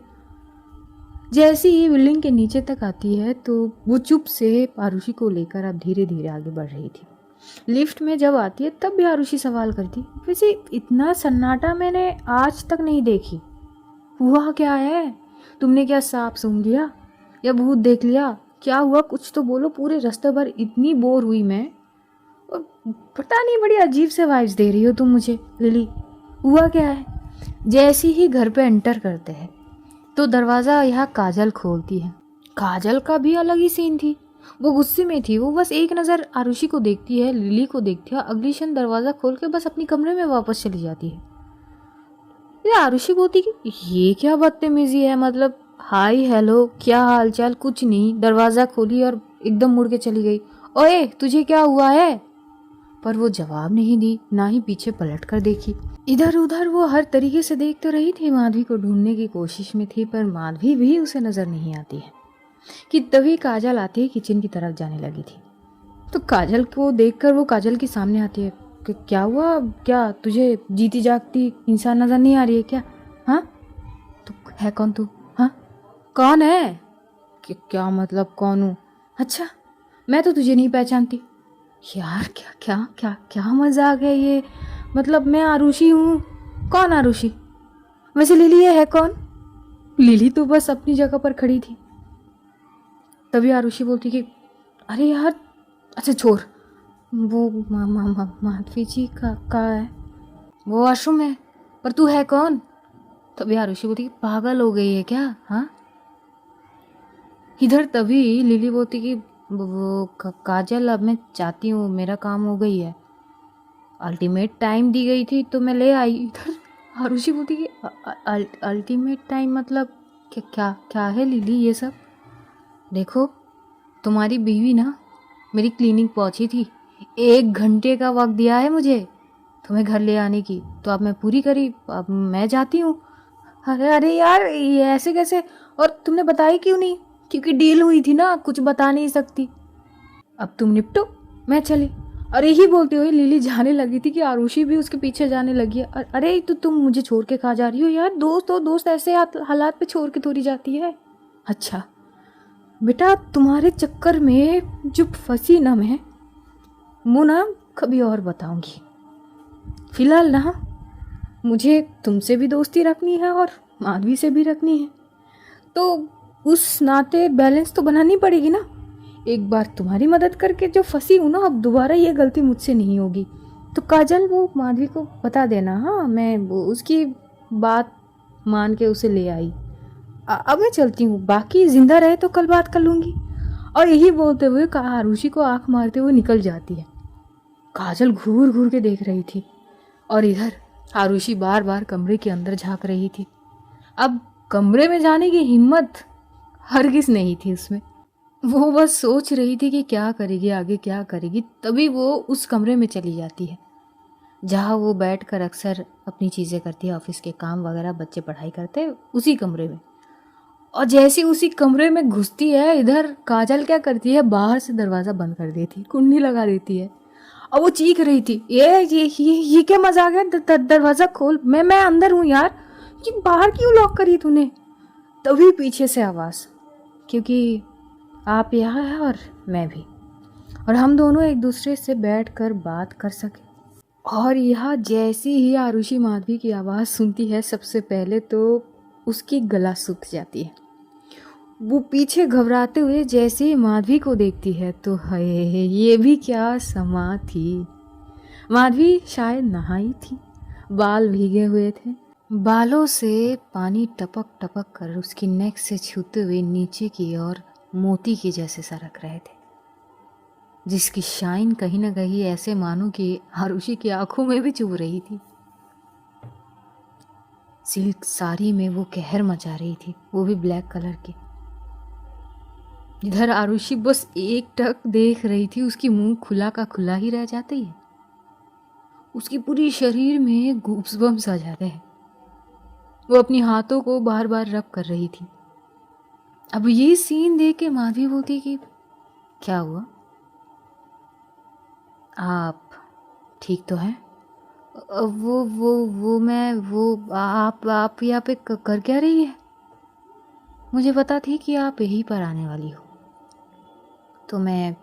जैसे ही बिल्डिंग के नीचे तक आती है तो वो चुप से आरुषि को लेकर अब धीरे धीरे आगे बढ़ रही थी। लिफ्ट में जब आती है तब भी आरुषि सवाल करती, वैसे इतना सन्नाटा मैंने आज तक नहीं देखी, हुआ क्या है? तुमने क्या सांप सूंघ लिया या भूत देख लिया? क्या हुआ, कुछ तो बोलो। पूरे रास्ते भर इतनी बोर हुई मैं, और पता नहीं बड़ी अजीब से वाइब्स दे रही हो तुम मुझे लिली, हुआ क्या है? जैसे ही घर पे एंटर करते हैं तो दरवाज़ा यहाँ काजल खोलती है। काजल का भी अलग ही सीन थी, वो गुस्से में थी। वो बस एक नज़र आरुषि को देखती है, लिली को देखती है, अगली क्षण दरवाज़ा खोल के बस अपनी कमरे में वापस चली जाती है। ये आरुषि बोलती कि ये क्या बदतमीजी है, मतलब हाय हेलो क्या हालचाल, कुछ नहीं, दरवाज़ा खोली और एकदम मुड़ के चली गई। ओए तुझे क्या हुआ है? पर वो जवाब नहीं दी, ना ही पीछे पलट कर देखी। इधर उधर वो हर तरीके से देख तो रही थी, माधवी को ढूंढने की कोशिश में थी, पर माधवी भी उसे नजर नहीं आती है कि तभी काजल आती है, किचन की तरफ जाने लगी थी। तो काजल को देखकर वो काजल के सामने आती है कि क्या हुआ, क्या तुझे जीती जागती इंसान नजर नहीं आ रही है क्या? हाँ तो है कौन तू? हाँ कौन है? क्या मतलब कौन हूँ? अच्छा मैं तो तुझे नहीं पहचानती। यार क्या क्या क्या क्या मजाक है ये, मतलब मैं आरुषि हूँ। कौन आरुषि? वैसे लिली ये है कौन? लिली तो बस अपनी जगह पर खड़ी थी। तभी आरुषि बोलती कि अरे यार, अच्छा छोड़, वो माधवी जी का है, वो वॉशरूम है, पर तू है कौन? तभी आरुषि बोलती कि पागल हो गई है क्या? हाँ इधर तभी लिली बोलती कि वो काजल, अब मैं चाहती हूँ, मेरा काम हो गई है, अल्टीमेट टाइम दी गई थी तो मैं ले आई। इधर आरुषि बोलती कि अल्टीमेट टाइम मतलब क्या क्या क्या है लिली ये सब? देखो तुम्हारी बीवी ना मेरी क्लिनिक पहुंची थी, 1 घंटे का वक्त दिया है मुझे तुम्हें घर ले आने की, तो अब मैं पूरी करी, अब मैं जाती हूँ। अरे अरे यार ये ऐसे कैसे, और तुमने बताई क्यों नहीं? क्योंकि डील हुई थी ना, कुछ बता नहीं सकती। अब तुम निपटो, मैं चली। अरे ही बोलते हुए लिली जाने लगी थी कि आरुषि भी उसके पीछे जाने लगी है। अरे तो तुम मुझे छोड़ के कहाँ जा रही हो यार? दोस्त हो, दोस्त ऐसे हालात पे छोड़ के थोड़ी जाती है। अच्छा बेटा तुम्हारे चक्कर में जो फंसी ना मैं, वो ना कभी और बताऊंगी। फिलहाल ना मुझे तुमसे भी दोस्ती रखनी है और माधवी से भी रखनी है, तो उस नाते बैलेंस तो बनानी पड़ेगी ना। एक बार तुम्हारी मदद करके जो फंसी हूँ ना, अब दोबारा ये गलती मुझसे नहीं होगी। तो काजल वो माधवी को बता देना। हाँ मैं वो उसकी बात मान के उसे ले आई। अब मैं चलती हूँ, बाकी जिंदा रहे तो कल बात कर लूँगी। और यही बोलते हुए आरुषि को आंख मारते हुए निकल जाती है। काजल घूर घूर के देख रही थी और इधर आरुषि बार बार कमरे के अंदर झांक रही थी। अब कमरे में जाने की हिम्मत हरगिज नहीं थी उसमें, वो बस सोच रही थी कि क्या करेगी आगे, क्या करेगी। तभी वो उस कमरे में चली जाती है जहाँ वो बैठकर अक्सर अपनी चीज़ें करती है, ऑफिस के काम वगैरह, बच्चे पढ़ाई करते हैं, उसी कमरे में। और जैसे उसी कमरे में घुसती है, इधर काजल क्या करती है, बाहर से दरवाज़ा बंद कर देती, कुंडी लगा देती है। और वो चीख रही थी, ये क्या मजाक है, दरवाज़ा खोल, मैं अंदर हूँ यार, ये बाहर क्यों लॉक करी तूने? तभी पीछे से आवाज़, क्योंकि आप यहाँ हैं और मैं भी, और हम दोनों एक दूसरे से बैठकर बात कर सके। और यह जैसी ही आरुषि माधवी की आवाज़ सुनती है, सबसे पहले तो उसकी गला सूख जाती है। वो पीछे घबराते हुए जैसे ही माधवी को देखती है तो हाय, ये भी क्या समा थी। माधवी शायद नहाई थी, बाल भीगे हुए थे, बालों से पानी टपक टपक कर उसकी नेक से छूते हुए नीचे की ओर मोती के जैसे सरक रहे थे, जिसकी शाइन कहीं ना कहीं ऐसे मानो कि आरुषि की आंखों में भी चुभ रही थी। सिल्क साड़ी में वो कहर मचा रही थी, वो भी ब्लैक कलर की। इधर आरुषि बस एक टक देख रही थी, उसकी मुंह खुला का खुला ही रह जाती है, उसकी पूरी शरीर में गूब्सबम्स आ जाते हैं। वो अपनी हाथों को बार बार रब कर रही थी। अब ये सीन देख के माधवी बोलती कि क्या हुआ, आप ठीक तो हैं? वो मैं वो आप यहाँ पे कर क्या रही है? मुझे पता थी कि आप यहीं पर आने वाली हो, तो मैं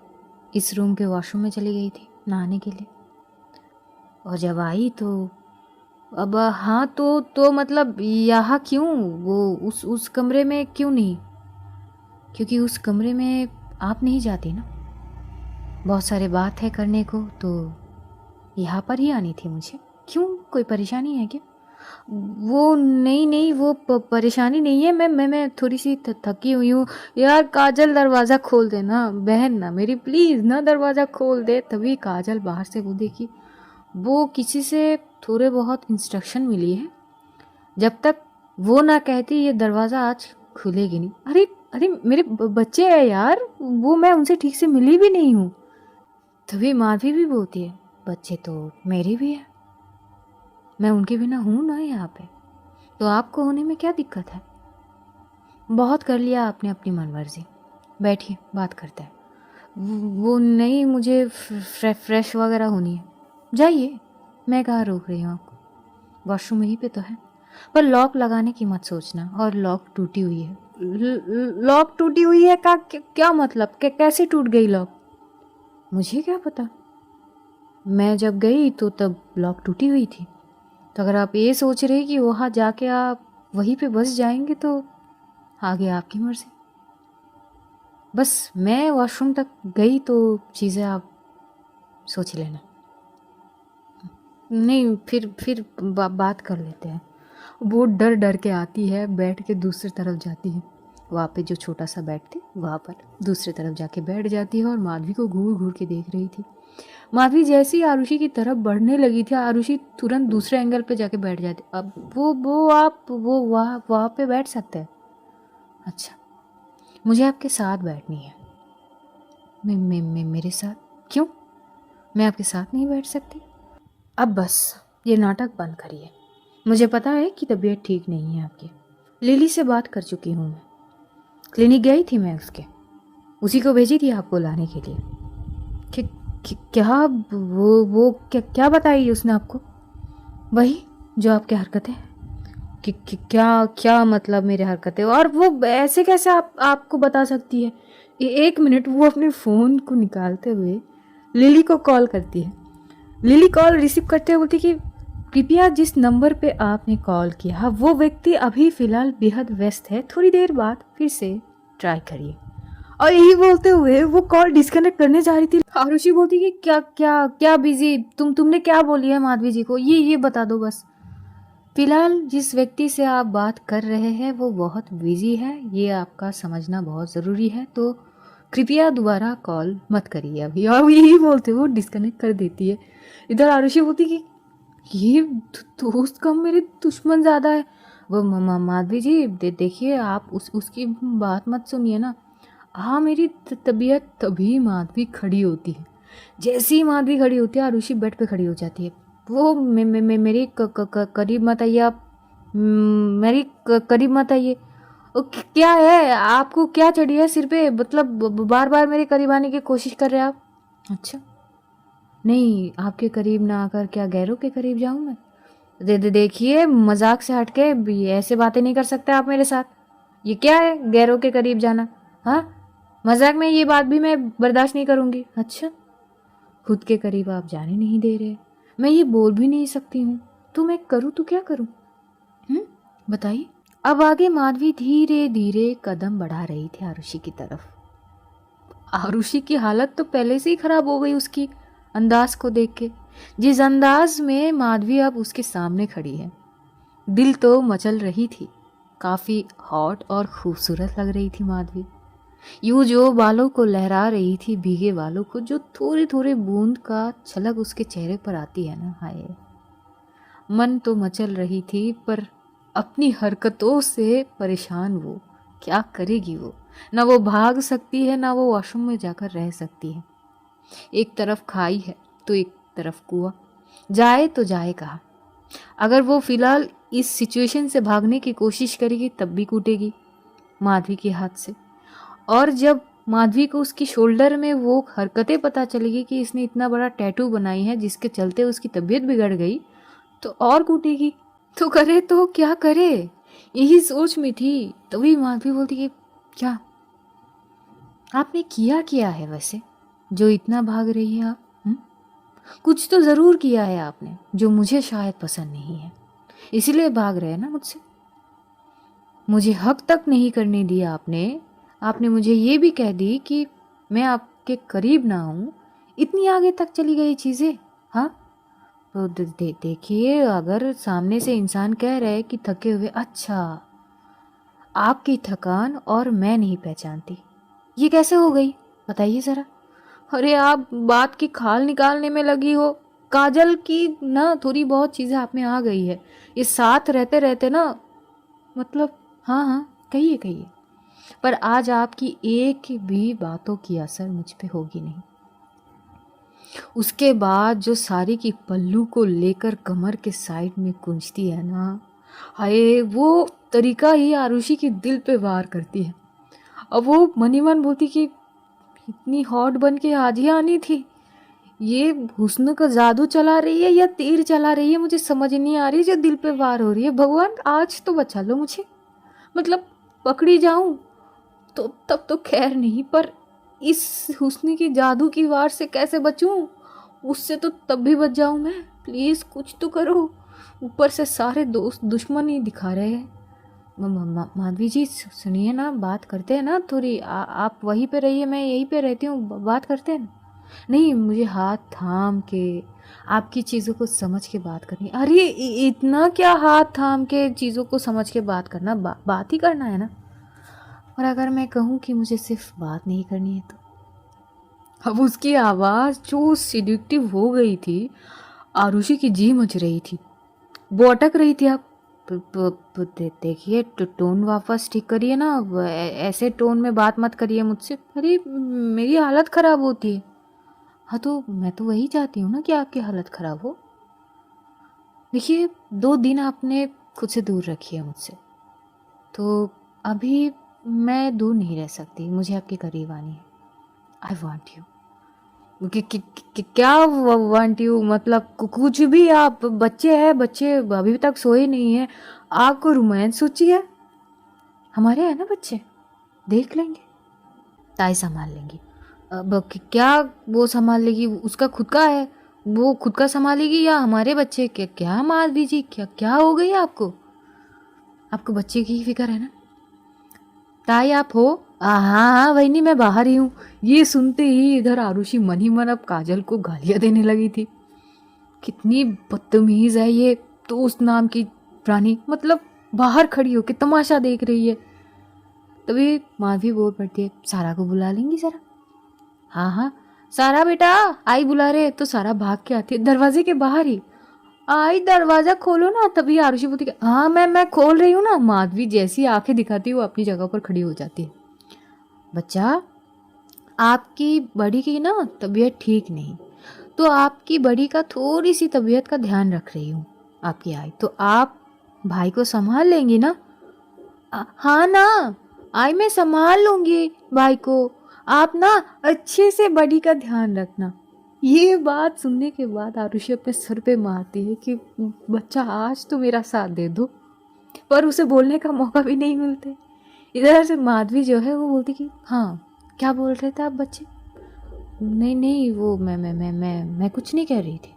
इस रूम के वॉशरूम में चली गई थी नहाने के लिए, और जब आई तो अब हाँ तो मतलब यहाँ क्यों, वो उस कमरे में क्यों नहीं? क्योंकि उस कमरे में आप नहीं जाती ना, बहुत सारे बात है करने को, तो यहाँ पर ही आनी थी मुझे। क्यों, कोई परेशानी है क्या? वो नहीं वो परेशानी नहीं है, मैं थोड़ी सी थकी हुई हूँ यार। काजल दरवाज़ा खोल दे ना बहन, ना मेरी प्लीज़ ना, दरवाज़ा खोल दे। तभी काजल बाहर से वो देखी, वो किसी से थोड़े बहुत इंस्ट्रक्शन मिली है, जब तक वो ना कहती ये दरवाज़ा आज खुलेगी नहीं। अरे अरे मेरे बच्चे हैं यार, वो मैं उनसे ठीक से मिली भी नहीं हूँ। तभी माधवी भी बोलती है बच्चे तो मेरे भी है, मैं उनके बिना हूँ ना यहाँ पे, तो आपको होने में क्या दिक्कत है? बहुत कर लिया आपने अपनी मनमर्जी, बैठिए बात करते हैं। वो नहीं, मुझे फ्रेश वगैरह होनी है। जाइए, मैं कहाँ रोक रही हूँ आपको, वॉशरूम यहीं पे तो है। पर लॉक लगाने की मत सोचना, और लॉक टूटी हुई है। लॉक टूटी हुई है का क्या मतलब? कैसे टूट गई लॉक? मुझे क्या पता, मैं जब गई तो तब लॉक टूटी हुई थी। तो अगर आप ये सोच रहे कि वहाँ जाके आप वहीं पे बस जाएंगे तो आगे आपकी मर्जी। बस मैं वॉशरूम तक गई तो चीज़ें आप सोच लेना। नहीं, फिर बात कर लेते हैं। वो डर डर के आती है, बैठ के दूसरी तरफ जाती है, वहाँ पे जो छोटा सा बेड थी वहाँ पर दूसरी तरफ जाके बैठ जाती है, और माधवी को घूर घूर के देख रही थी। माधवी जैसे ही आरुषि की तरफ बढ़ने लगी थी, आरुषि तुरंत दूसरे एंगल पे जाके बैठ जाती। अब वो वहाँ पे बैठ सकते हैं? अच्छा, मुझे आपके साथ बैठनी है। मेरे साथ? क्यों, मैं आपके साथ नहीं बैठ सकती? अब बस ये नाटक बंद करिए। मुझे पता है कि तबीयत ठीक नहीं है आपकी, लिली से बात कर चुकी हूँ मैं, क्लिनिक गई थी मैं उसके, उसी को भेजी थी आपको लाने के लिए। क्या वो क्या बताई उसने आपको? वही जो आपकी हरकतें। क्या मतलब मेरे हरकतें? और वो ऐसे कैसे आपको बता सकती है? एक मिनट, वो अपने फ़ोन को निकालते हुए लिली को कॉल करती है। लिली कॉल रिसीव करते हुए बोलती कि कृपया जिस नंबर पे आपने कॉल किया वो व्यक्ति अभी फ़िलहाल बेहद व्यस्त है, थोड़ी देर बाद फिर से ट्राई करिए। और यही बोलते हुए वो कॉल डिस्कनेक्ट करने जा रही थी। आरुषि बोलती कि क्या बिजी, तुमने क्या बोली है माधवी जी को, ये बता दो बस। फिलहाल जिस व्यक्ति से आप बात कर रहे हैं वो बहुत बिजी है, ये आपका समझना बहुत ज़रूरी है, तो कृपया दोबारा कॉल मत करिए अभी। और यही बोलते वो डिस्कनेक्ट कर देती है। इधर आरुषि बोलती कि ये दोस्त कम मेरे दुश्मन ज़्यादा है। वो माधवी जी देखिए, आप उसकी बात मत सुनिए ना। हाँ, मेरी तबीयत। तभी माधवी खड़ी होती है। जैसे ही माधवी खड़ी होती है, आरुषि बेड पे खड़ी हो जाती है। वो मेरी करीब मत आइए आप, मेरी करीब मत आइए। क्या है आपको, क्या चढ़ी है सिर पे? मतलब बार बार मेरे करीब आने की कोशिश कर रहे हैं आप? अच्छा, नहीं, आपके करीब ना आकर क्या गैरों के करीब जाऊं मैं? देखिए, मजाक से हटके ऐसे बातें नहीं कर सकते आप मेरे साथ। ये क्या है गैरों के करीब जाना? हाँ, मजाक में ये बात भी मैं बर्दाश्त नहीं करूँगी। अच्छा, खुद के करीब आप जाने नहीं दे रहे, मैं ये बोल भी नहीं सकती हूँ, तो मैं करूँ तो क्या करूँ? बताइए। अब आगे माधवी धीरे धीरे कदम बढ़ा रही थी आरुषि की तरफ। आरुषि की हालत तो पहले से ही खराब हो गई उसकी अंदाज को देख के। जिस अंदाज में माधवी अब उसके सामने खड़ी है, दिल तो मचल रही थी। काफी हॉट और खूबसूरत लग रही थी माधवी। यूं जो बालों को लहरा रही थी, भीगे बालों को, जो थोड़ी थोड़ी बूंद का छलक उसके चेहरे पर आती है ना, हाय। मन तो मचल रही थी, पर अपनी हरकतों से परेशान वो क्या करेगी? वो ना वो भाग सकती है, ना वो वॉशरूम में जाकर रह सकती है। एक तरफ खाई है तो एक तरफ कुआं, जाए तो जाए कहाँ? अगर वो फिलहाल इस सिचुएशन से भागने की कोशिश करेगी तब भी कूटेगी माधवी के हाथ से। और जब माधवी को उसकी शोल्डर में वो हरकतें पता चलेगी कि इसने इतना बड़ा टैटू बनाई है जिसके चलते उसकी तबीयत बिगड़ गई, तो और कूटेगी। तो करे तो क्या करे, यही सोच में थी। तभी माधवी बोलती कि क्या आपने किया है वैसे, जो इतना भाग रही है आप? कुछ तो जरूर किया है आपने जो मुझे शायद पसंद नहीं है, इसीलिए भाग रहे हैं ना मुझसे। मुझे हक तक नहीं करने दिया आपने मुझे ये भी कह दी कि मैं आपके करीब ना हूं। इतनी आगे तक चली गई चीजें। हाँ, तो देखिए, अगर सामने से इंसान कह रहे कि थके हुए, अच्छा, आपकी थकान और मैं नहीं पहचानती, ये कैसे हो गई बताइए जरा। अरे आप बात की खाल निकालने में लगी हो। काजल की ना थोड़ी बहुत चीजें आप में आ गई है, ये साथ रहते रहते ना, मतलब। हाँ हाँ, कहिए कहिए। पर आज आपकी एक भी बातों की असर मुझ पे होगी नहीं। उसके बाद जो सारी की पल्लू को लेकर कमर के साइड में गूंजती है ना, हाय, वो तरीका ही आरुषि के दिल पे वार करती है। अब वो मनी मन बोलती कि इतनी हॉट बन के आज ही आनी थी। ये हुस्न का जादू चला रही है या तीर चला रही है, मुझे समझ नहीं आ रही, जो दिल पे वार हो रही है। भगवान आज तो बचा लो मुझे, मतलब पकड़ी जाऊं तो तब तो खैर नहीं, पर इस हुस्न की जादू की वार से कैसे बचूं? उससे तो तब भी बच जाऊं मैं। प्लीज कुछ तो करो। ऊपर से सारे दोस्त दुश्मन ही दिखा रहे हैं। माधवी जी सुनिए ना, बात करते हैं ना थोड़ी। आप वहीं पे रहिए, मैं यहीं पे रहती हूँ, बात करते हैं ना। नहीं, मुझे हाथ थाम के आपकी चीज़ों को समझ के बात करनी। अरे इतना क्या हाथ थाम के चीज़ों को समझ के बात करना, बात ही करना है ना। और अगर मैं कहूँ कि मुझे सिर्फ बात नहीं करनी है तो? अब उसकी आवाज़ जो सिड्यूक्टिव हो गई थी, आरुषि की जी मच रही थी, वो अटक रही थी। आप देखिए, टोन वापस ठीक करिए ना। ऐसे टोन में बात मत करिए मुझसे। अरे मेरी हालत ख़राब होती है। हाँ, तो मैं तो वही चाहती हूँ ना कि आपकी हालत ख़राब हो। देखिए, 2 दिन आपने खुद से दूर रखी है मुझसे, तो अभी मैं दूर नहीं रह सकती, मुझे आपके करीब आनी है। I want you. क्या वांट यू, मतलब कुछ भी? आप बच्चे हैं, बच्चे अभी तक सोए नहीं हैं, आपको रोमांस सूची है? हमारे हैं ना बच्चे, देख लेंगे, ताई संभाल लेंगी। अब क्या वो संभाल लेगी? उसका खुद का है, वो खुद का संभालेगी या हमारे बच्चे? क्या क्या माधवी जी, क्या क्या हो गई आपको? आपको बच्चे की ही फिक्र है ना? ताई आप हो? हाँ हाँ, वही नहीं, मैं बाहर ही हूँ। ये सुनते ही इधर आरुषि मन ही मन अब काजल को गालियां देने लगी थी। कितनी बदतमीज है ये दोस्त नाम की प्राणी, मतलब बाहर खड़ी होकर तमाशा देख रही है। तभी माधवी बोल पड़ती है, सारा को बुला लेंगी जरा। हाँ हाँ, सारा बेटा आई बुला रहे। तो सारा भाग के आती है दरवाजे के बाहर ही। आई दरवाजा खोलो ना। तभी आरुषि बोलती है, हाँ मैं खोल रही हूँ ना। माधवी जैसी आंखें दिखाती है, वो अपनी जगह पर खड़ी हो जाती है। बच्चा, आपकी बड़ी की ना तबीयत ठीक नहीं, तो आपकी बड़ी का थोड़ी सी तबीयत का ध्यान रख रही हूँ। आपकी आई तो आप भाई को संभाल लेंगी ना? हाँ ना, आई मैं संभाल लूंगी भाई को। आप ना अच्छे से बड़ी का ध्यान रखना। ये बात सुनने के बाद आरुषि अपने सर पे मारती है कि बच्चा आज तो मेरा साथ दे दो, पर उसे बोलने का मौका भी नहीं मिलते। इधर से माधवी जो है वो बोलती कि हाँ क्या बोल रहे थे आप बच्चे? नहीं नहीं, वो मैं कुछ नहीं कह रही थी।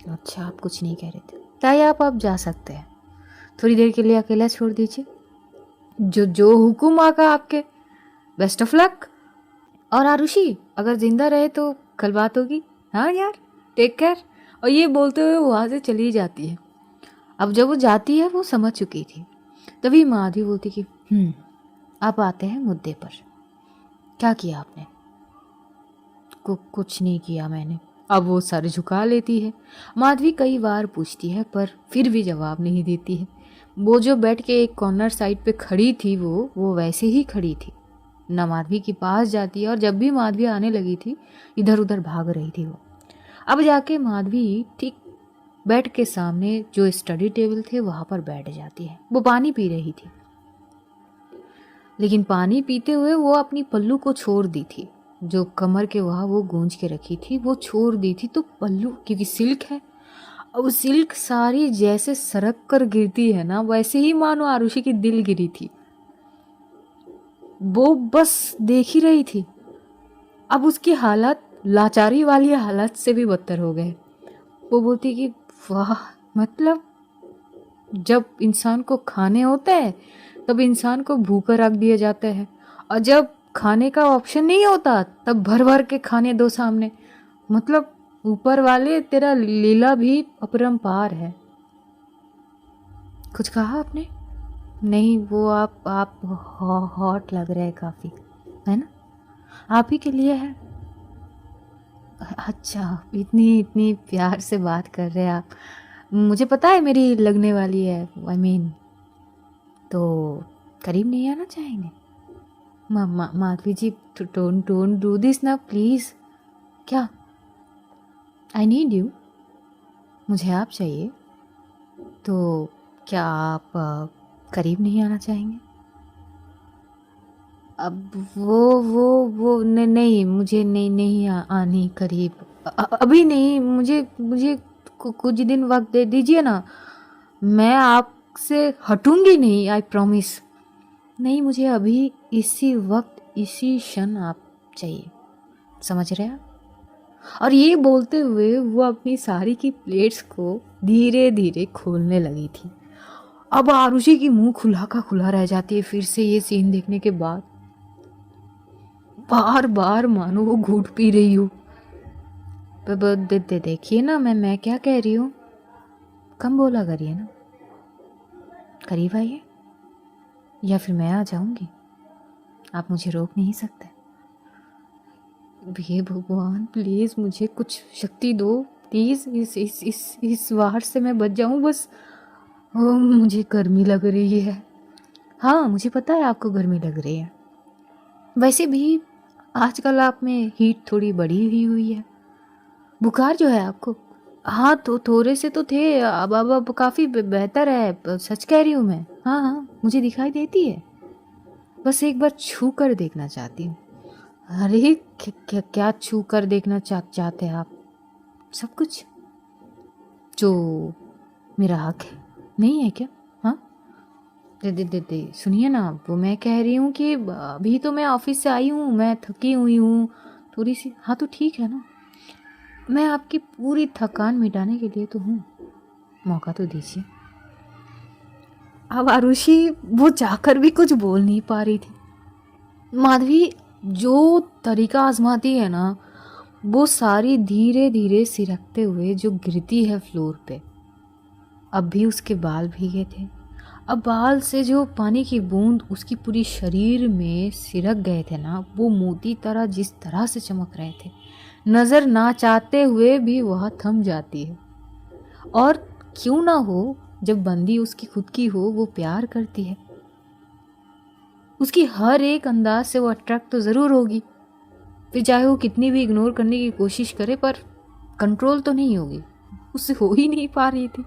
अच्छा, आप कुछ नहीं कह रहे थे, ताई आप जा सकते हैं, थोड़ी देर के लिए अकेला छोड़ दीजिए। जो जो हुकुम आका आपके, बेस्ट ऑफ लक। और आरुषि अगर जिंदा रहे तो कल बात होगी, हाँ यार, टेक केयर। और ये बोलते हुए वो वहाँ से चली जाती है। अब जब वो जाती है वो समझ चुकी थी। तभी माधवी बोलती कि आप आते हैं मुद्दे पर। क्या किया आपने? कुछ नहीं किया मैंने। अब वो सर झुका लेती है। माधवी कई बार पूछती है पर फिर भी जवाब नहीं देती है। वो जो बैठ के एक कॉर्नर साइड पे खड़ी थी वो वैसे ही खड़ी थी, न माधवी के पास जाती है, और जब भी माधवी आने लगी थी इधर उधर भाग रही थी वो। अब जाके माधवी ठीक बेड के सामने जो स्टडी टेबल थे वहां पर बैठ जाती है। वो पानी पी रही थी, लेकिन पानी पीते हुए वो अपनी पल्लू को छोड़ दी थी। जो कमर के वहाँ वो गूंज के रखी थी वो छोड़ दी थी, तो पल्लू क्योंकि सिल्क है, अब सिल्क सारी जैसे सरक कर गिरती है ना, वैसे ही मानो आरुषि की दिल गिरी थी। वो बस देख ही रही थी। अब उसकी हालत लाचारी वाली हालत से भी बदतर हो गए। वो बोलती कि वाह, मतलब जब इंसान को खाने होते हैं तब इंसान को भूखा रख दिया जाता है, और जब खाने का ऑप्शन नहीं होता तब भर भर के खाने दो सामने। मतलब ऊपर वाले तेरा लीला भी अपरंपार है। कुछ कहा आपने? नहीं, वो आप हॉट लग रहे हैं काफ़ी, है ना? आप ही के लिए है। अच्छा, इतनी इतनी प्यार से बात कर रहे हैं आप। मुझे पता है मेरी लगने वाली है, आई मीन, तो करीब नहीं आना चाहेंगे? माधवी जी, डोंट डू दिस ना प्लीज़। क्या? आई नीड यू, मुझे आप चाहिए। तो क्या आप करीब नहीं आना चाहेंगे? अब वो नहीं, मुझे नहीं आनी करीब, अभी नहीं। मुझे मुझे कुछ दिन वक्त दे दीजिए ना, मैं आपसे हटूंगी नहीं, आई प्रॉमिस। नहीं, मुझे अभी इसी वक्त इसी क्षण आप चाहिए, समझ रहे हैं? और ये बोलते हुए वो अपनी साड़ी की प्लेट्स को धीरे धीरे खोलने लगी थी। अब आरुषि की मुंह खुला का खुला रह जाती है फिर से ये सीन देखने के बाद। बार बार मानो वो घूट पी रही हो। देखिए ना, मैं क्या कह रही हूँ, कम बोला करिए ना। करीब आइए, या फिर मैं आ जाऊंगी, आप मुझे रोक नहीं सकते। हे भगवान, प्लीज मुझे कुछ शक्ति दो प्लीज, इस वार से मैं बच जाऊं बस। मुझे गर्मी लग रही है। हाँ, मुझे पता है आपको गर्मी लग रही है, वैसे भी आजकल आप में हीट थोड़ी बढ़ी हुई है। बुखार जो है आपको, हाँ तो थोड़े से तो थे, अब काफ़ी बेहतर है, सच कह रही हूँ मैं। हाँ हाँ, मुझे दिखाई देती है, बस एक बार छू कर देखना चाहती हूँ। अरे क्या छू कर देखना चाहते हैं आप? सब कुछ जो मेरा हक है, नहीं है क्या? हाँ, दे सुनिए ना, वो मैं कह रही हूँ कि अभी तो मैं ऑफिस से आई हूँ, मैं थकी हुई हूँ थोड़ी सी। हाँ तो ठीक है ना, मैं आपकी पूरी थकान मिटाने के लिए तो हूँ, मौका तो दीजिए। अब आरुषि वो जाकर भी कुछ बोल नहीं पा रही थी। माधवी जो तरीका आजमाती है ना, वो सारी धीरे धीरे सिरकते हुए जो गिरती है फ्लोर पे। अब भी उसके बाल भीगे थे, अब बाल से जो पानी की बूंद उसकी पूरी शरीर में सिरक गए थे ना, वो मोती तरह जिस तरह से चमक रहे थे, नजर ना चाहते हुए भी वह थम जाती है। और क्यों ना हो, जब बंदी उसकी खुद की हो वो प्यार करती है, उसकी हर एक अंदाज से वो अट्रैक्ट तो ज़रूर होगी। फिर चाहे वो कितनी भी इग्नोर करने की कोशिश करे, पर कंट्रोल तो नहीं होगी, उससे हो ही नहीं पा रही थी।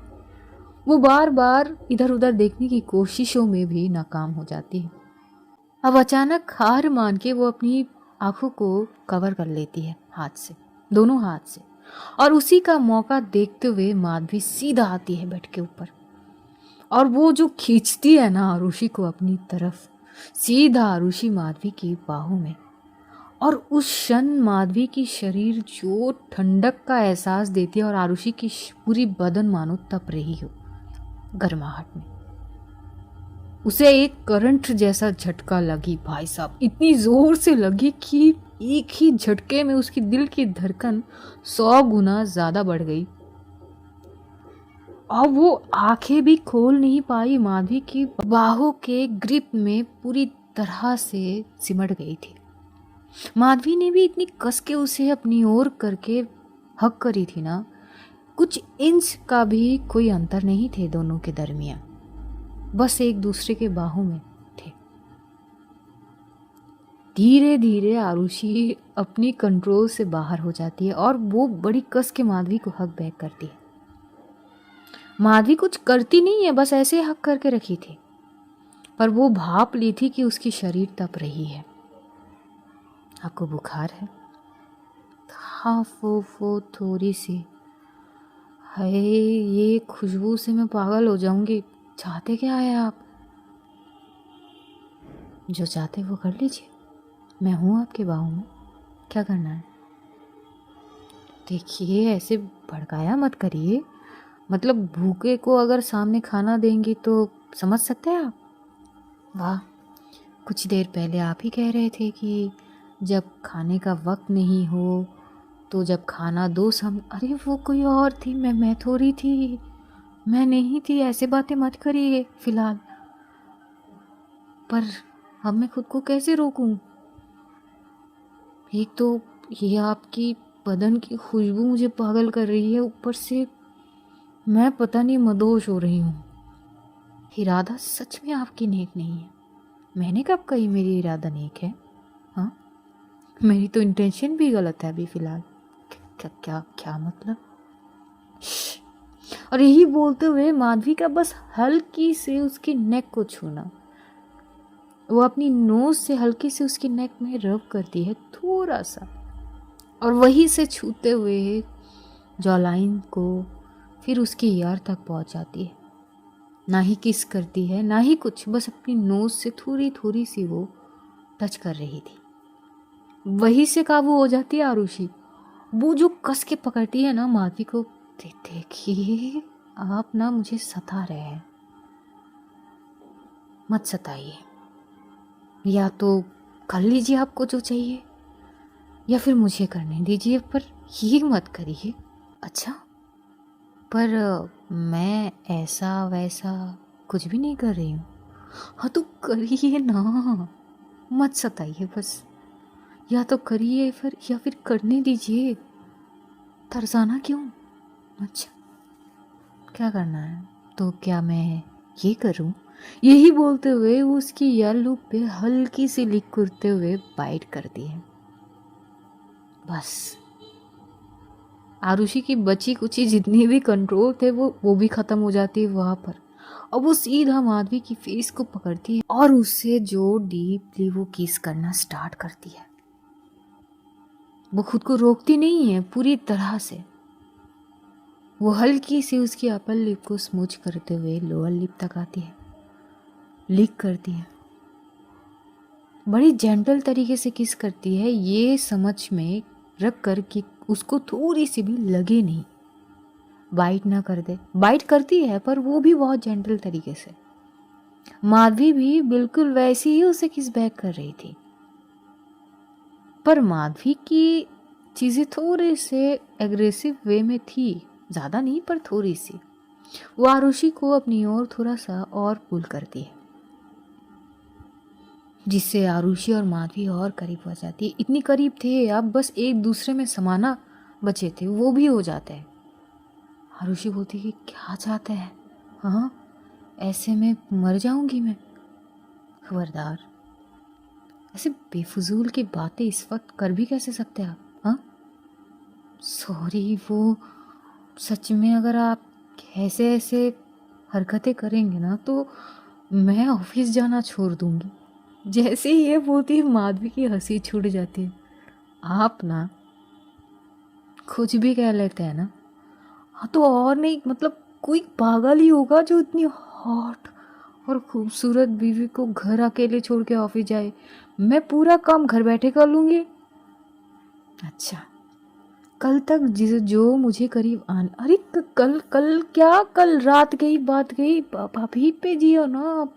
वो बार बार इधर उधर देखने की कोशिशों में भी नाकाम हो जाती है। अब अचानक हार मान के वो अपनी आंखों को कवर कर लेती है हाथ से, दोनों हाथ से, और उसी का मौका देखते हुए माधवी सीधा आती है बेड के ऊपर, और वो जो खींचती है ना आरुषि को अपनी तरफ, सीधा आरुषि माधवी की बाहों में। और उस क्षण माधवी की शरीर जो ठंडक का एहसास देती है और आरुषि की पूरी बदन मानो तप रही हो गर्माहट में। उसे एक करंट जैसा झटका लगी भाई साहब, इतनी जोर से लगी कि एक ही झटके में उसकी दिल की धड़कन 100 गुना ज्यादा बढ़ गई। और वो आंखें भी खोल नहीं पाई, माधवी की बाहों के ग्रिप में पूरी तरह से सिमट गई थी। माधवी ने भी इतनी कस के उसे अपनी ओर करके हक करी थी ना, कुछ इंच का भी कोई अंतर नहीं थे दोनों के दरमियान, बस एक दूसरे के बाहों में थे। धीरे धीरे आरुषि अपनी कंट्रोल से बाहर हो जाती है और वो बड़ी कस के माधवी को हक बैक करती है। माधवी कुछ करती नहीं है, बस ऐसे हक करके रखी थी, पर वो भाप ली थी कि उसकी शरीर तप रही है। आपको बुखार है? हाँ, वो थोड़ी सी है। ये खुशबू से मैं पागल हो जाऊंगी। चाहते क्या है आप? जो चाहते वो कर लीजिए, मैं हूँ आपके बाहों में। क्या करना है? देखिए, ऐसे भड़काया मत करिए, मतलब भूखे को अगर सामने खाना देंगी तो समझ सकते हैं आप। वाह, कुछ देर पहले आप ही कह रहे थे कि जब खाने का वक्त नहीं हो तो जब खाना दो अरे वो कोई और थी, मैं थोड़ी थी, मैं नहीं थी। ऐसे बातें मत करिए फिलहाल। पर अब मैं खुद को कैसे रोकूं? एक तो ये आपकी बदन की खुशबू मुझे पागल कर रही है, ऊपर से मैं पता नहीं मदहोश हो रही हूँ। इरादा सच में आपकी नेक नहीं है। मैंने कब कही मेरी इरादा नेक है? हाँ, मेरी तो इंटेंशन भी गलत है अभी फिलहाल। क्या क्या क्या मतलब? और यही बोलते हुए माधवी का बस हल्की से उसकी नेक को छूना, वो अपनी नोज से हल्की से उसकी नेक में रब करती है थोड़ा सा, और वहीं से छूते हुए जॉलाइन को फिर उसकी ईयर तक पहुंच जाती है। ना ही किस करती है ना ही कुछ, बस अपनी नोज से थोड़ी थोड़ी सी वो टच कर रही थी। वहीं से काबू हो जाती है आरुषि। वो जो कस के पकड़ती है ना माधवी को, देखिए आप ना मुझे सता रहे हैं, मत सताइए। या तो कर लीजिए आपको जो चाहिए, या फिर मुझे करने दीजिए, पर ये मत करिए। अच्छा, पर मैं ऐसा वैसा कुछ भी नहीं कर रही हूँ। हाँ तो करिए ना, मत सताइए बस। या तो करिए फिर, या फिर करने दीजिए। तरसाना क्यों? अच्छा, क्या करना है? तो क्या मैं ये करूं? यही बोलते हुए वो उसकी येलो पे हल्की सी लिक करते हुए बाइट करती है। बस आरुषि की बची कुची जितनी भी कंट्रोल थे वो भी खत्म हो जाती है वहां पर। अब वो सीधा माधवी की फेस को पकड़ती है और उससे जो डीपली वो किस करना स्टार्ट करती है। वो खुद को रोकती नहीं है पूरी तरह से। वो हल्की सी उसकी अपर लिप को स्मूच करते हुए लोअर लिप तक आती है, लिक करती है, बड़ी जेंटल तरीके से किस करती है, ये समझ में रख कर कि उसको थोड़ी सी भी लगे नहीं, बाइट ना कर दे। बाइट करती है पर वो भी बहुत जेंटल तरीके से। माधवी भी बिल्कुल वैसी ही उसे किस बैक कर रही थी, पर माधवी की चीज़ें थोड़े से एग्रेसिव वे में थी, ज़्यादा नहीं पर थोड़ी सी। वो आरुषि को अपनी ओर थोड़ा सा और पुल करती है, जिससे आरुषि और माधवी और करीब हो जाती है। इतनी करीब थे अब बस एक दूसरे में समाना बचे थे, वो भी हो जाते हैं। आरुषि बोलती कि क्या चाहते हैं? हाँ, ऐसे में मर जाऊंगी मैं। खबरदार, ऐसे बेफजूल की बातें इस वक्त कर भी कैसे सकते हैं आप? हाँ सॉरी, वो सच में अगर आप ऐसे ऐसे हरकतें करेंगे ना तो मैं ऑफिस जाना छोड़ दूंगी। जैसे ही ये बोलती है माधवी की हंसी छूट जाती है। आप ना कुछ भी कह लेते हैं ना। हाँ तो और नहीं, मतलब कोई पागल ही होगा जो इतनी हॉट और खूबसूरत बीवी को घर अकेले छोड़ के ऑफिस जाए। मैं पूरा काम घर बैठे कर लूँगी। अच्छा, कल तक जो मुझे करीब आने, अरे कल कल क्या, कल रात गई बात गई, अभी पे जियो ना आप।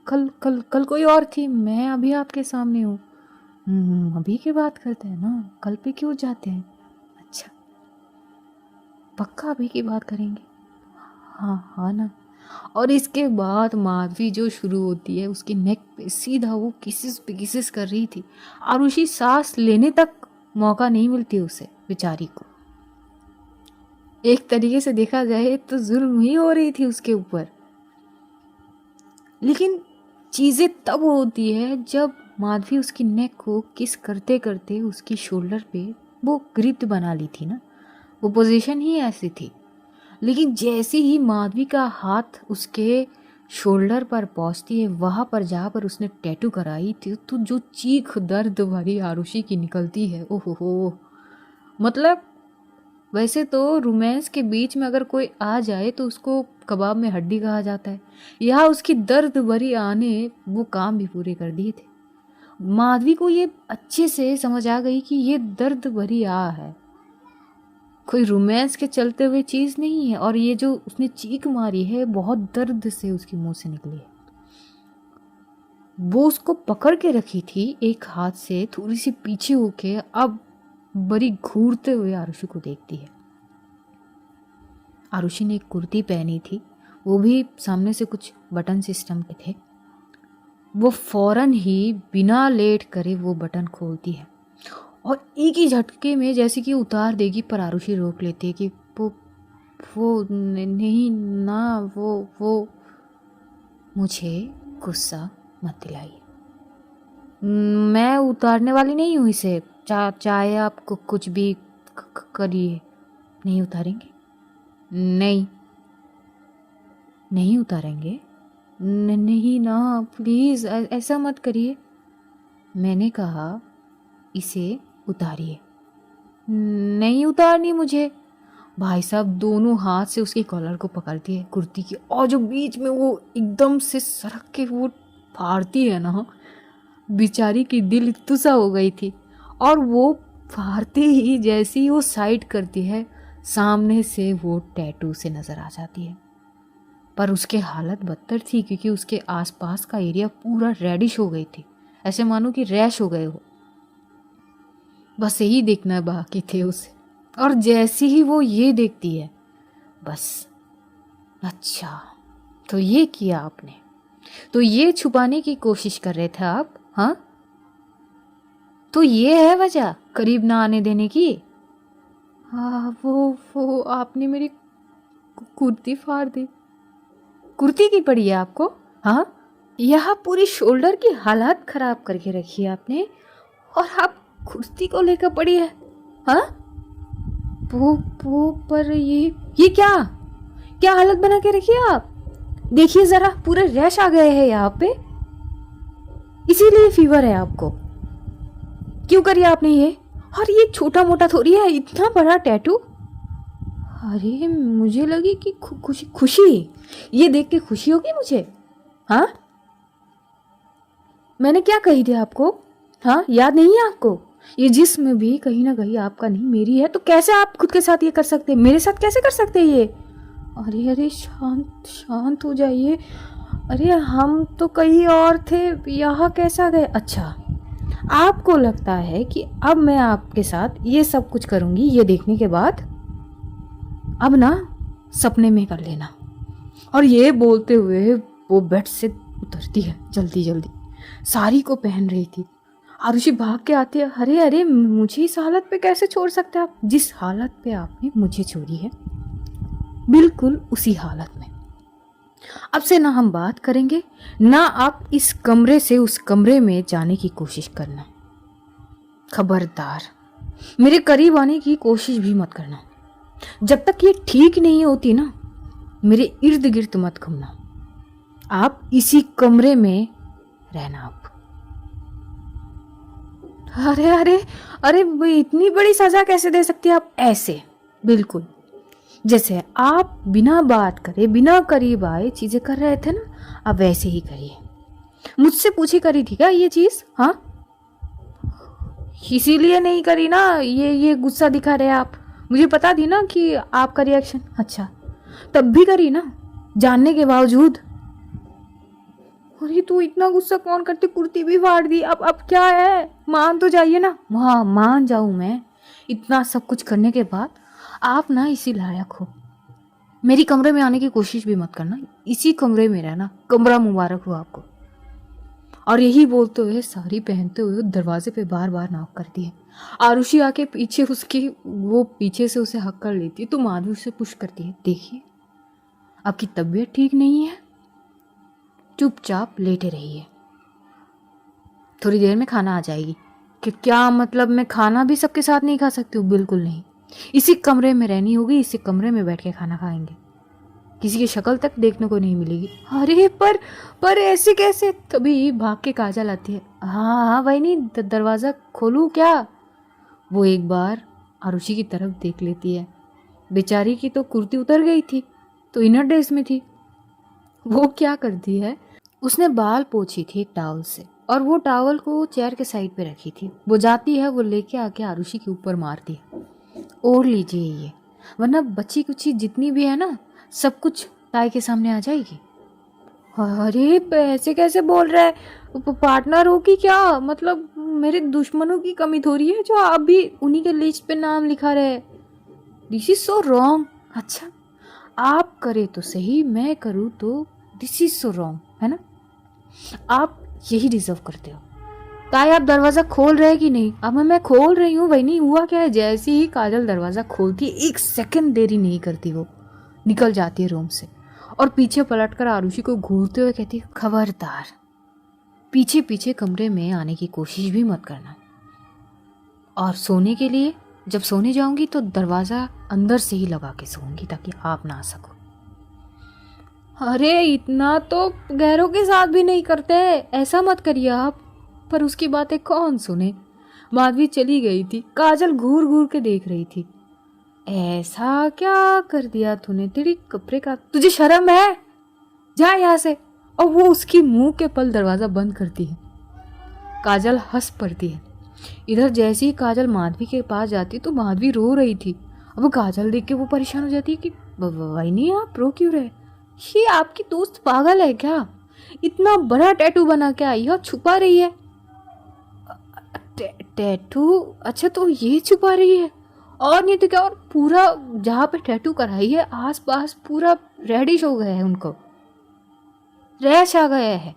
कल कल कल कोई और थी, मैं अभी आपके सामने हूँ। अभी की बात करते हैं ना, कल पे क्यों जाते हैं। अच्छा, पक्का अभी की बात करेंगे। हाँ हाँ ना। और इसके बाद माधवी जो शुरू होती है, उसके नेक पे सीधा वो किसिस पे किसिस कर रही थी। आरुषि सांस लेने तक मौका नहीं मिलती उसे बेचारी को। एक तरीके से देखा जाए तो जुल्म ही हो रही थी उसके ऊपर। लेकिन चीजें तब होती है जब माधवी उसकी नेक को किस करते करते उसकी शोल्डर पे वो ग्रिप बना ली थी ना, वो पोजीशन ही ऐसी थी। लेकिन जैसे ही माधवी का हाथ उसके शोल्डर पर पहुंचती है, वहां पर जहाँ पर उसने टैटू कराई थी, तो जो चीख दर्द भरी आरुषि की निकलती है, ओहो हो। मतलब वैसे तो रोमांस के बीच में अगर कोई आ जाए तो उसको कबाब में हड्डी कहा जाता है। यहाँ उसकी दर्द भरी आने वो काम भी पूरे कर दिए थे। माधवी को ये अच्छे से समझ आ गई कि ये दर्द भरी आ है, कोई रोमांस के चलते हुए चीज नहीं है। और ये जो उसने चीख मारी है बहुत दर्द से उसके मुंह से निकली है। वो उसको पकड़ के रखी थी एक हाथ से, थोड़ी सी पीछे होके अब बड़ी घूरते हुए आरुषि को देखती है। आरुषि ने एक कुर्ती पहनी थी, वो भी सामने से कुछ बटन सिस्टम के थे। वो फौरन ही बिना लेट करे वो बटन खोलती है और एक ही झटके में जैसे कि उतार देगी, पर आरुषि रोक लेती है कि वो नहीं ना, वो मुझे गुस्सा मत दिलाइए, मैं उतारने वाली नहीं हूँ इसे। चाहे आप कुछ भी करिए, नहीं उतारेंगे। नहीं नहीं उतारेंगे। नहीं ना, प्लीज़ ऐसा मत करिए। मैंने कहा इसे उतारिए। नहीं उतारनी मुझे। भाई साहब दोनों हाथ से उसकी कॉलर को पकड़ती है कुर्ती की, और जो बीच में वो एकदम से सरक के वो फाड़ती है ना, बेचारी की दिल तुसा हो गई थी। और वो फाड़ते ही जैसे ही वो साइड करती है, सामने से वो टैटू से नज़र आ जाती है। पर उसके हालत बदतर थी क्योंकि उसके आसपास का एरिया पूरा रेडिश हो गई थी, ऐसे मानो कि रैश हो गए हो। बस यही देखना बाकी थे उसे। और जैसे ही वो ये देखती है, बस अच्छा तो ये किया आपने, तो ये छुपाने की कोशिश कर रहे थे आप, हाँ? तो ये है वजह करीब ना आने देने की? हाँ, वो आपने मेरी कुर्ती फाड़ दी। कुर्ती की पड़ी है आपको? हाँ, यहाँ पूरी शोल्डर की हालत खराब करके रखी है आपने, और आप कुर्ती को लेकर पड़ी है, हाँ? वो पर ये क्या क्या हालत बना के रखी है आप? देखिए जरा, पूरे रैश आ गए हैं यहाँ पे, इसीलिए फीवर है आपको। क्यों करिए आपने ये? और ये छोटा मोटा थोड़ी है, इतना बड़ा टैटू। अरे मुझे लगी कि खुशी खुशी, ये देख के खुशी होगी मुझे, हाँ? मैंने क्या कही थी आपको, हाँ? याद नहीं है आपको? ये जिस्म भी कहीं ना कहीं आपका नहीं मेरी है, तो कैसे आप खुद के साथ ये कर सकते हैं? मेरे साथ कैसे कर सकते हैं ये? अरे अरे शांत शांत हो जाइए। अरे हम तो कहीं और थे, यहाँ कैसा गए? अच्छा, आपको लगता है कि अब मैं आपके साथ ये सब कुछ करूंगी, ये देखने के बाद अब ना सपने में कर लेना। और ये बोलते हुए वो बेड से उतरती है जल्दी जल्दी, साड़ी को पहन रही थी। आरुषि भाग के आती है, अरे अरे मुझे इस हालत पे कैसे छोड़ सकते हैं आप? जिस हालत पे आपने मुझे छोड़ी है, बिल्कुल उसी हालत में अब से ना हम बात करेंगे, ना आप इस कमरे से उस कमरे में जाने की कोशिश करना। खबरदार, मेरे करीब आने की कोशिश भी मत करना। जब तक ये ठीक नहीं होती ना, मेरे इर्द गिर्द मत घूमना। आप इसी कमरे में रहना। आप अरे अरे अरे, इतनी बड़ी सजा कैसे दे सकती है आप? ऐसे बिल्कुल जैसे आप बिना बात करे, बिना करीब आए चीजें कर रहे थे ना, आप वैसे ही करिए। मुझसे पूछी करी थी क्या ये चीज? हाँ, इसीलिए नहीं करी ना, ये गुस्सा दिखा रहे आप। मुझे पता थी ना कि आपका रिएक्शन। अच्छा, तब भी करी ना, जानने के बावजूद। अरे तू इतना गुस्सा कौन करती, कुर्ती भी फाड़ दी। अब क्या है, मान तो जाइए ना। हाँ, मान जाऊं मैं? इतना सब कुछ करने के बाद आप ना इसी लायक हो। मेरी कमरे में आने की कोशिश भी मत करना, इसी कमरे में रहना। कमरा मुबारक हो आपको। और यही बोलते हुए साड़ी पहनते हुए दरवाजे पे बार बार नॉक करती है। आरुषि आके पीछे उसकी, वो पीछे से उसे हक कर लेती है तो माधवी उसे पुश करती है। देखिए, आपकी तबीयत ठीक नहीं है, चुपचाप लेटे रहिए, थोड़ी देर में खाना आ जाएगी। कि क्या मतलब, मैं खाना भी सबके साथ नहीं खा सकती हूँ? बिल्कुल नहीं, इसी कमरे में रहनी होगी, इसी कमरे में बैठ के खाना खाएंगे, किसी की शक्ल तक देखने को नहीं मिलेगी। अरे पर ऐसे कैसे? तभी भाग के काजल आती है। हाँ हाँ भाई, नहीं दरवाज़ा खोलूँ क्या? वो एक बार आरुषि की तरफ देख लेती है। बेचारी की तो कुर्ती उतर गई थी, तो इनर ड्रेस में थी। वो क्या करती है, उसने बाल पोंछी थी एक टॉवल से, और वो टॉवल को चेयर के साइड पे रखी थी। वो जाती है, वो लेके आके आरुषि के ऊपर मारती है। ओढ़ लीजिए ये, वरना बच्ची कुची जितनी भी है ना, सब कुछ ताई के सामने आ जाएगी। अरे ऐसे कैसे बोल रहा है? पार्टनर हो कि क्या? मतलब मेरे दुश्मनों की कमी थोड़ी है जो आप भी उन्हीं के लिस्ट पे नाम लिखा रहे। This is so wrong. अच्छा, आप करे तो सही, मैं करूँ तो दिस इज सो रॉन्ग, है ना? आप यही डिजर्व करते हो। ताई, आप दरवाजा खोल रहे कि नहीं? अब मैं खोल रही हूँ। वही नहीं हुआ क्या है, जैसे ही काजल दरवाजा खोलती है, एक सेकंड देरी नहीं करती, वो निकल जाती है रूम से और पीछे पलटकर आरुषि को घूरते हुए कहती है, खबरदार पीछे पीछे कमरे में आने की कोशिश भी मत करना। और सोने के लिए जब सोने जाऊंगी तो दरवाजा अंदर से ही लगा के सोऊंगी ताकि आप ना आ सको। अरे इतना तो गैरों के साथ भी नहीं करते, ऐसा मत करिए आप। पर उसकी बातें कौन सुने? माधवी चली गई थी, काजल घूर घूर के देख रही थी। ऐसा क्या कर दिया तूने? तेरी कपड़े का तुझे शर्म है? जा यहाँ से। और वो उसकी मुंह के पल दरवाजा बंद करती है। काजल हंस पड़ती है। इधर जैसे ही काजल माधवी के पास जाती तो माधवी रो रही थी। अब काजल देख के वो परेशान हो जाती है कि वही नहीं, आप रो क्यों रहे? ये आपकी दोस्त पागल है क्या? इतना बड़ा टैटू बना के आई है और छुपा रही है। टैटू? अच्छा, तो ये छुपा रही है? और नहीं तो क्या, और पूरा जहाँ पे टैटू कराई है आस पास पूरा रेडिश हो गया है, उनको रैश आ गया है।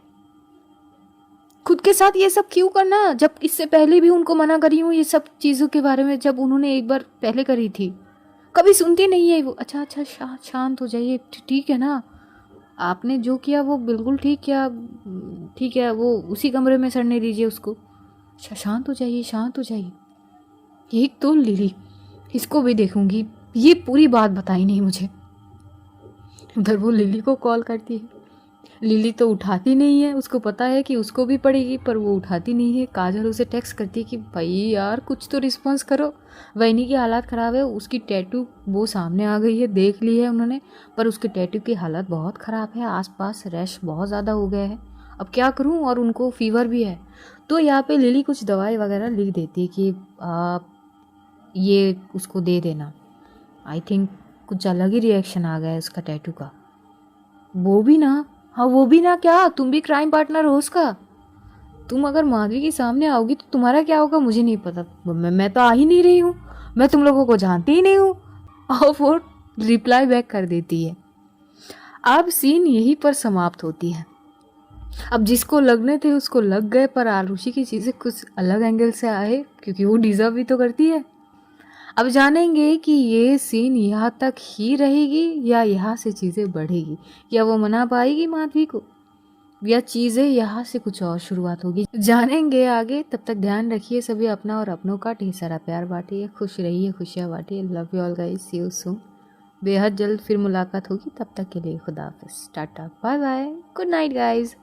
खुद के साथ ये सब क्यों करना, जब इससे पहले भी उनको मना करी हूँ ये सब चीज़ों के बारे में, जब उन्होंने एक बार पहले करी थी। कभी सुनती नहीं है वो। अच्छा शांत हो जाइए, ठीक है ना? आपने जो किया वो बिल्कुल ठीक किया, ठीक है, वो उसी कमरे में सड़ने दीजिए उसको। अच्छा, शांत हो जाइए, शांत हो जाइए। एक तो लिली, इसको भी देखूंगी, ये पूरी बात बताई नहीं मुझे। उधर वो लिली को कॉल करती है, लिली तो उठाती नहीं है, उसको पता है कि उसको भी पड़ेगी पर वो उठाती नहीं है। काजल उसे टेक्स्ट करती है कि भाई यार कुछ तो रिस्पॉन्स करो, वैनी की हालत ख़राब है, उसकी टैटू वो सामने आ गई है, देख ली है उन्होंने, पर उसके टैटू की हालत बहुत ख़राब है, आसपास रैश बहुत ज़्यादा हो गया है, अब क्या करूं, और उनको फीवर भी है। तो यहाँ पे लिली कुछ दवाई वगैरह लिख देती है कि आप ये उसको दे देना। आई थिंक कुछ अलग ही रिएक्शन आ गया है उसका टैटू का। वो भी ना, हाँ वो भी ना, क्या तुम भी क्राइम पार्टनर हो उसका? तुम अगर माधवी के सामने आओगी तो तुम्हारा क्या होगा मुझे नहीं पता। मैं तो आ ही नहीं रही हूँ, मैं तुम लोगों को जानती ही नहीं हूँ। और वो रिप्लाई बैक कर देती है। अब सीन यहीं पर समाप्त होती है। अब जिसको लगने थे उसको लग गए, पर आरुषि की चीज़ें कुछ अलग एंगल से आए क्योंकि वो डिजर्व भी तो करती है। अब जानेंगे कि ये सीन यहाँ तक ही रहेगी या यहाँ से चीज़ें बढ़ेगी, या वो मना पाएगी माधवी को, या चीज़ें यहाँ से कुछ और शुरुआत होगी। जानेंगे आगे। तब तक ध्यान रखिए सभी अपना और अपनों का, ढेर सारा प्यार बांटिए, खुश रहिए, खुशियाँ बांटिए। Love you all guys, see you soon. बेहद जल्द फिर मुलाकात होगी, तब तक के लिए खुदा हाफिज़, tata, bye bye, good night guys.